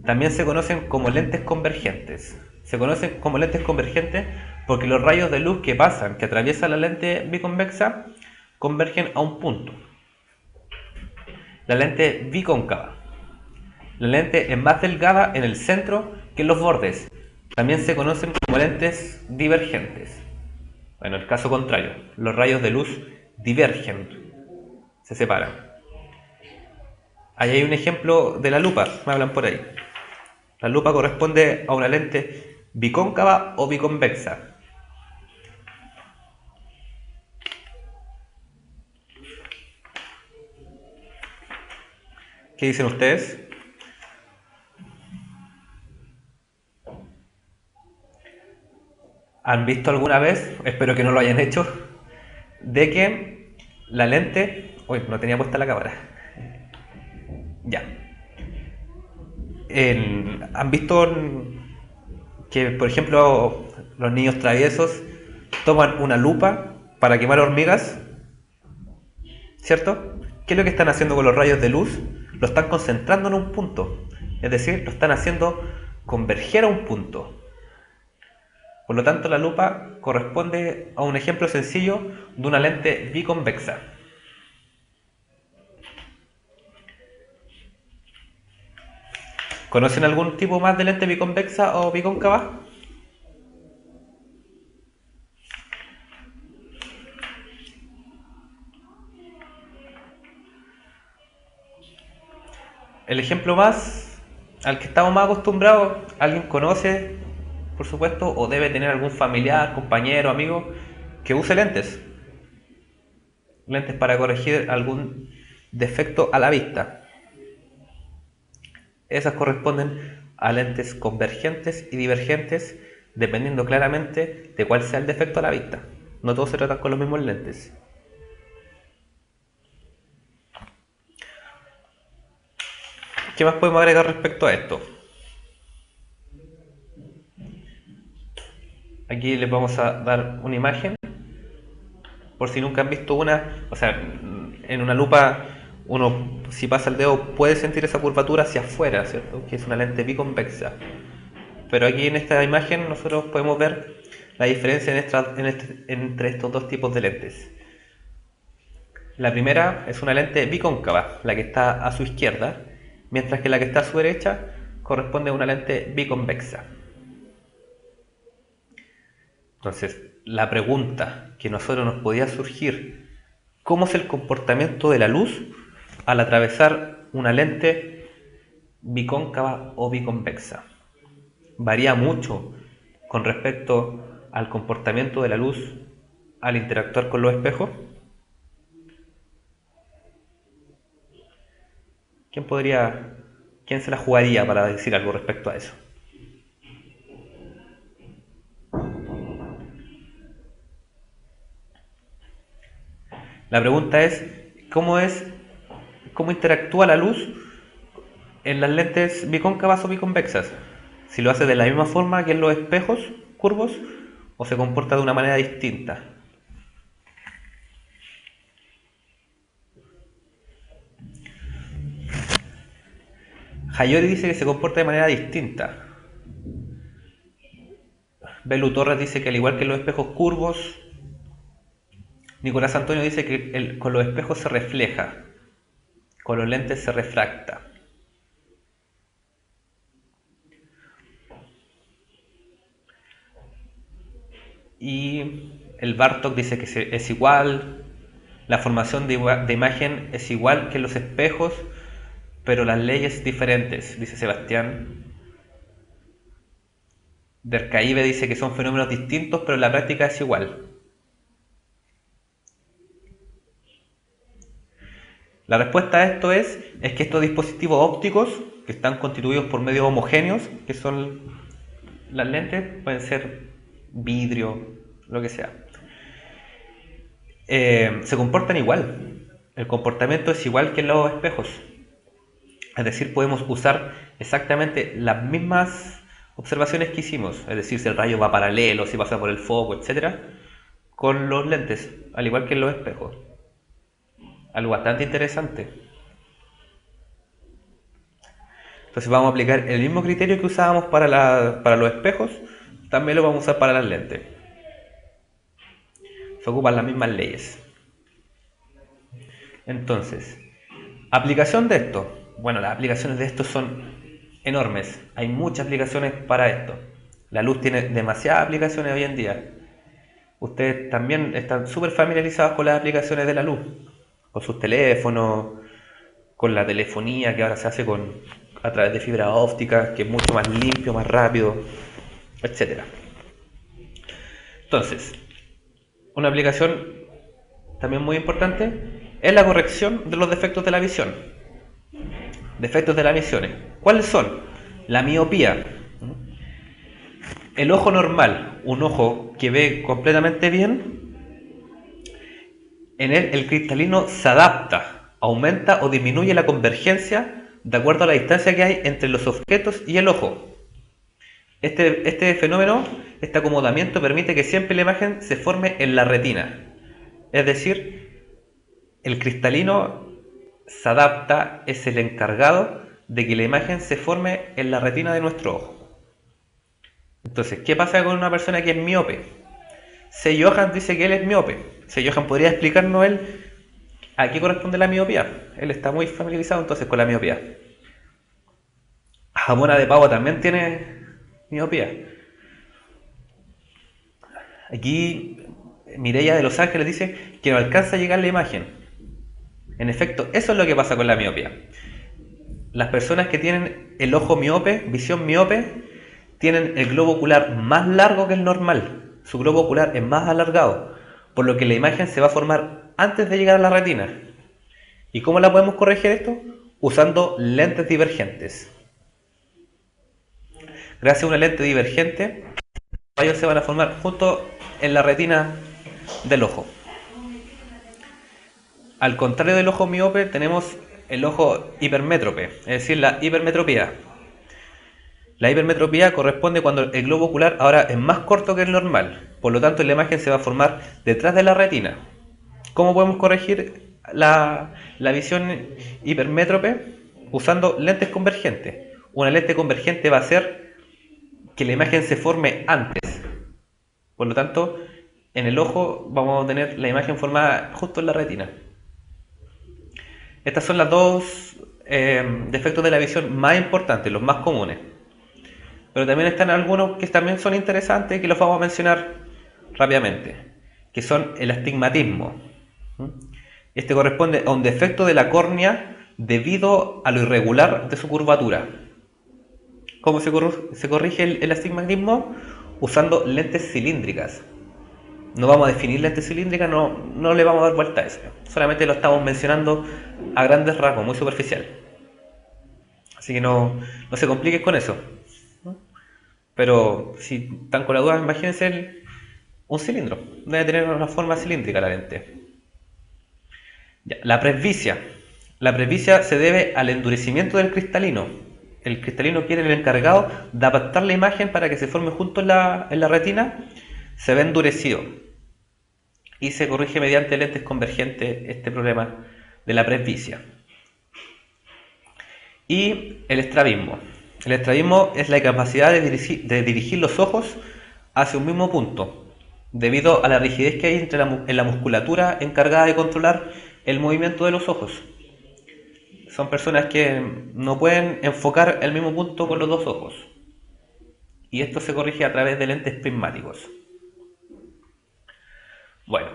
También se conocen como lentes convergentes. Se conocen como lentes convergentes porque los rayos de luz que atraviesan la lente biconvexa, convergen a un punto. La lente bicóncava. La lente es más delgada en el centro que en los bordes. También se conocen como lentes divergentes. Bueno, el caso contrario, los rayos de luz divergen, se separan. Ahí hay un ejemplo de la lupa, me hablan por ahí. La lupa corresponde a una lente bicóncava o biconvexa. ¿Qué dicen ustedes? ¿Han visto alguna vez, espero que no lo hayan hecho, de que la lente... Uy, no tenía puesta la cámara. Ya. ¿Han visto que, por ejemplo, los niños traviesos toman una lupa para quemar hormigas? ¿Cierto? ¿Qué es lo que están haciendo con los rayos de luz? Lo están concentrando en un punto. Es decir, lo están haciendo converger a un punto. Por lo tanto, la lupa corresponde a un ejemplo sencillo de una lente biconvexa. ¿Conocen algún tipo más de lente biconvexa o bicóncava? El ejemplo más al que estamos más acostumbrados, alguien conoce, por supuesto, o debe tener algún familiar, compañero, amigo, que use lentes. Lentes para corregir algún defecto a la vista. Esas corresponden a lentes convergentes y divergentes, dependiendo claramente de cuál sea el defecto a la vista. No todos se tratan con los mismos lentes. ¿Qué más podemos agregar respecto a esto? Aquí les vamos a dar una imagen, por si nunca han visto una, o sea, en una lupa uno, si pasa el dedo, puede sentir esa curvatura hacia afuera, ¿cierto? Que es una lente biconvexa. Pero aquí en esta imagen nosotros podemos ver la diferencia entre estos dos tipos de lentes. La primera es una lente bicóncava, la que está a su izquierda, mientras que la que está a su derecha corresponde a una lente biconvexa. Entonces, la pregunta que a nosotros nos podía surgir, ¿cómo es el comportamiento de la luz al atravesar una lente bicóncava o biconvexa? Varía mucho con respecto al comportamiento de la luz al interactuar con los espejos. ¿Quién se la jugaría para decir algo respecto a eso? La pregunta es, ¿cómo interactúa la luz en las lentes bicóncavas o biconvexas? Si lo hace de la misma forma que en los espejos curvos o se comporta de una manera distinta. Hayori dice que se comporta de manera distinta. Belu Torres dice que al igual que en los espejos curvos. Nicolás Antonio dice que con los espejos se refleja, con los lentes se refracta. Y el Bartok dice que es igual, la formación de imagen es igual que en los espejos, pero las leyes diferentes, dice Sebastián. Dercaibe dice que son fenómenos distintos, pero la práctica es igual. La respuesta a esto es que estos dispositivos ópticos, que están constituidos por medios homogéneos, que son las lentes, pueden ser vidrio, lo que sea, se comportan igual. El comportamiento es igual que en los espejos. Es decir, podemos usar exactamente las mismas observaciones que hicimos, es decir, si el rayo va paralelo, si pasa por el foco, etc., con los lentes, al igual que en los espejos. Algo bastante interesante. Entonces vamos a aplicar el mismo criterio que usábamos para los espejos, también lo vamos a usar para las lentes. Se ocupan las mismas leyes. Entonces, aplicación de esto. Bueno, las aplicaciones de esto son enormes. Hay muchas aplicaciones para esto. La luz tiene demasiadas aplicaciones hoy en día. Ustedes también están súper familiarizados con las aplicaciones de la luz, con sus teléfonos, con la telefonía que ahora se hace a través de fibra óptica, que es mucho más limpio, más rápido, etc. Entonces, una aplicación también muy importante es la corrección de los defectos de la visión. Defectos de las visiones. ¿Cuáles son? La miopía. El ojo normal, un ojo que ve completamente bien, en él el cristalino se adapta, aumenta o disminuye la convergencia de acuerdo a la distancia que hay entre los objetos y el ojo. Este fenómeno, este acomodamiento, permite que siempre la imagen se forme en la retina. Es decir, el cristalino se adapta, es el encargado de que la imagen se forme en la retina de nuestro ojo. Entonces, ¿qué pasa con una persona que es miope? C. Johan dice que él es miope. C. Johan podría explicarnos él a qué corresponde la miopía. Él está muy familiarizado entonces con la miopía. Jamona de Pavo también tiene miopía. Aquí Mireia de Los Ángeles dice que no alcanza a llegar la imagen. En efecto, eso es lo que pasa con la miopía. Las personas que tienen el ojo miope, visión miope, tienen el globo ocular más largo que el normal. Su globo ocular es más alargado, por lo que la imagen se va a formar antes de llegar a la retina. ¿Y cómo la podemos corregir esto? Usando lentes divergentes. Gracias a una lente divergente, los rayos se van a formar justo en la retina del ojo. Al contrario del ojo miope, tenemos el ojo hipermétrope, es decir, la hipermetropía. La hipermetropía corresponde cuando el globo ocular ahora es más corto que el normal, por lo tanto la imagen se va a formar detrás de la retina. ¿Cómo podemos corregir la visión hipermétrope? Usando lentes convergentes. Una lente convergente va a hacer que la imagen se forme antes. Por lo tanto, en el ojo vamos a tener la imagen formada justo en la retina. Estas son las dos defectos de la visión más importantes, los más comunes. Pero también están algunos que también son interesantes y que los vamos a mencionar rápidamente, que son el astigmatismo. Este corresponde a un defecto de la córnea debido a lo irregular de su curvatura. ¿Cómo se corrige el astigmatismo? Usando lentes cilíndricas. No vamos a definir lentes cilíndricas, no le vamos a dar vuelta a eso. Solamente lo estamos mencionando a grandes rasgos, muy superficial. Así que no se compliquen con eso. Pero si están con la duda, imagínense un cilindro. Debe tener una forma cilíndrica la lente. Ya, la presbicia. La presbicia se debe al endurecimiento del cristalino. El cristalino, que era el encargado de adaptar la imagen para que se forme junto en la retina, se ve endurecido. Y se corrige mediante lentes convergentes este problema de la presbicia. Y el estrabismo. El estrabismo es la incapacidad de dirigir los ojos hacia un mismo punto, debido a la rigidez que hay en la musculatura encargada de controlar el movimiento de los ojos. Son personas que no pueden enfocar el mismo punto con los dos ojos. Y esto se corrige a través de lentes prismáticos. Bueno,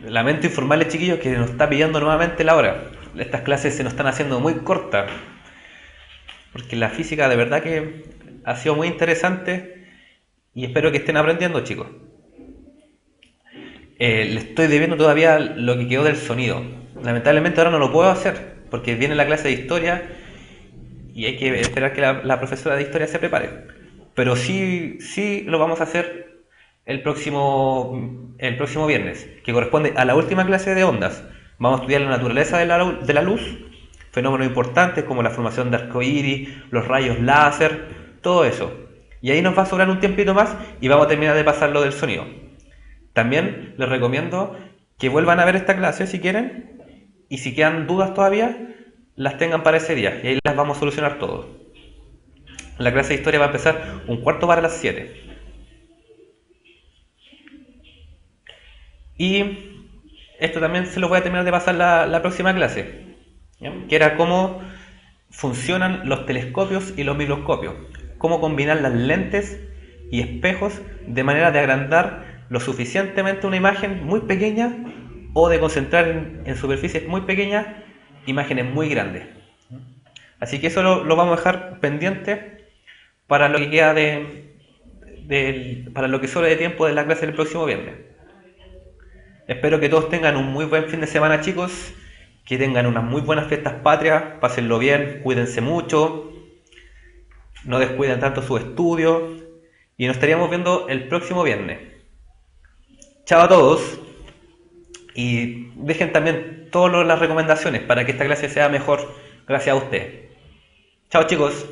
lamento informarles, chiquillos, que nos está pillando nuevamente la hora. Estas clases se nos están haciendo muy cortas, porque la física de verdad que ha sido muy interesante y espero que estén aprendiendo, chicos. Le estoy debiendo todavía lo que quedó del sonido. Lamentablemente ahora no lo puedo hacer porque viene la clase de historia y hay que esperar que la profesora de historia se prepare. Pero sí lo vamos a hacer el próximo viernes, que corresponde a la última clase de ondas. Vamos a estudiar la naturaleza de la luz, fenómenos importantes como la formación de arcoíris, los rayos láser, todo eso. Y ahí nos va a sobrar un tiempito más y vamos a terminar de pasar lo del sonido. También les recomiendo que vuelvan a ver esta clase si quieren, y si quedan dudas todavía, las tengan para ese día y ahí las vamos a solucionar todo. La clase de historia va a empezar 7:15. Y esto también se lo voy a terminar de pasar la próxima clase, ¿ya? Que era cómo funcionan los telescopios y los microscopios, cómo combinar las lentes y espejos de manera de agrandar lo suficientemente una imagen muy pequeña o de concentrar en superficies muy pequeñas imágenes muy grandes. Así que eso lo vamos a dejar pendiente para lo que queda para lo que sobra de tiempo de la clase del próximo viernes. Espero que todos tengan un muy buen fin de semana, chicos, que tengan unas muy buenas fiestas patrias, pásenlo bien, cuídense mucho, no descuiden tanto sus estudios y nos estaríamos viendo el próximo viernes. Chao a todos y dejen también todas las recomendaciones para que esta clase sea mejor gracias a ustedes. Chao, chicos.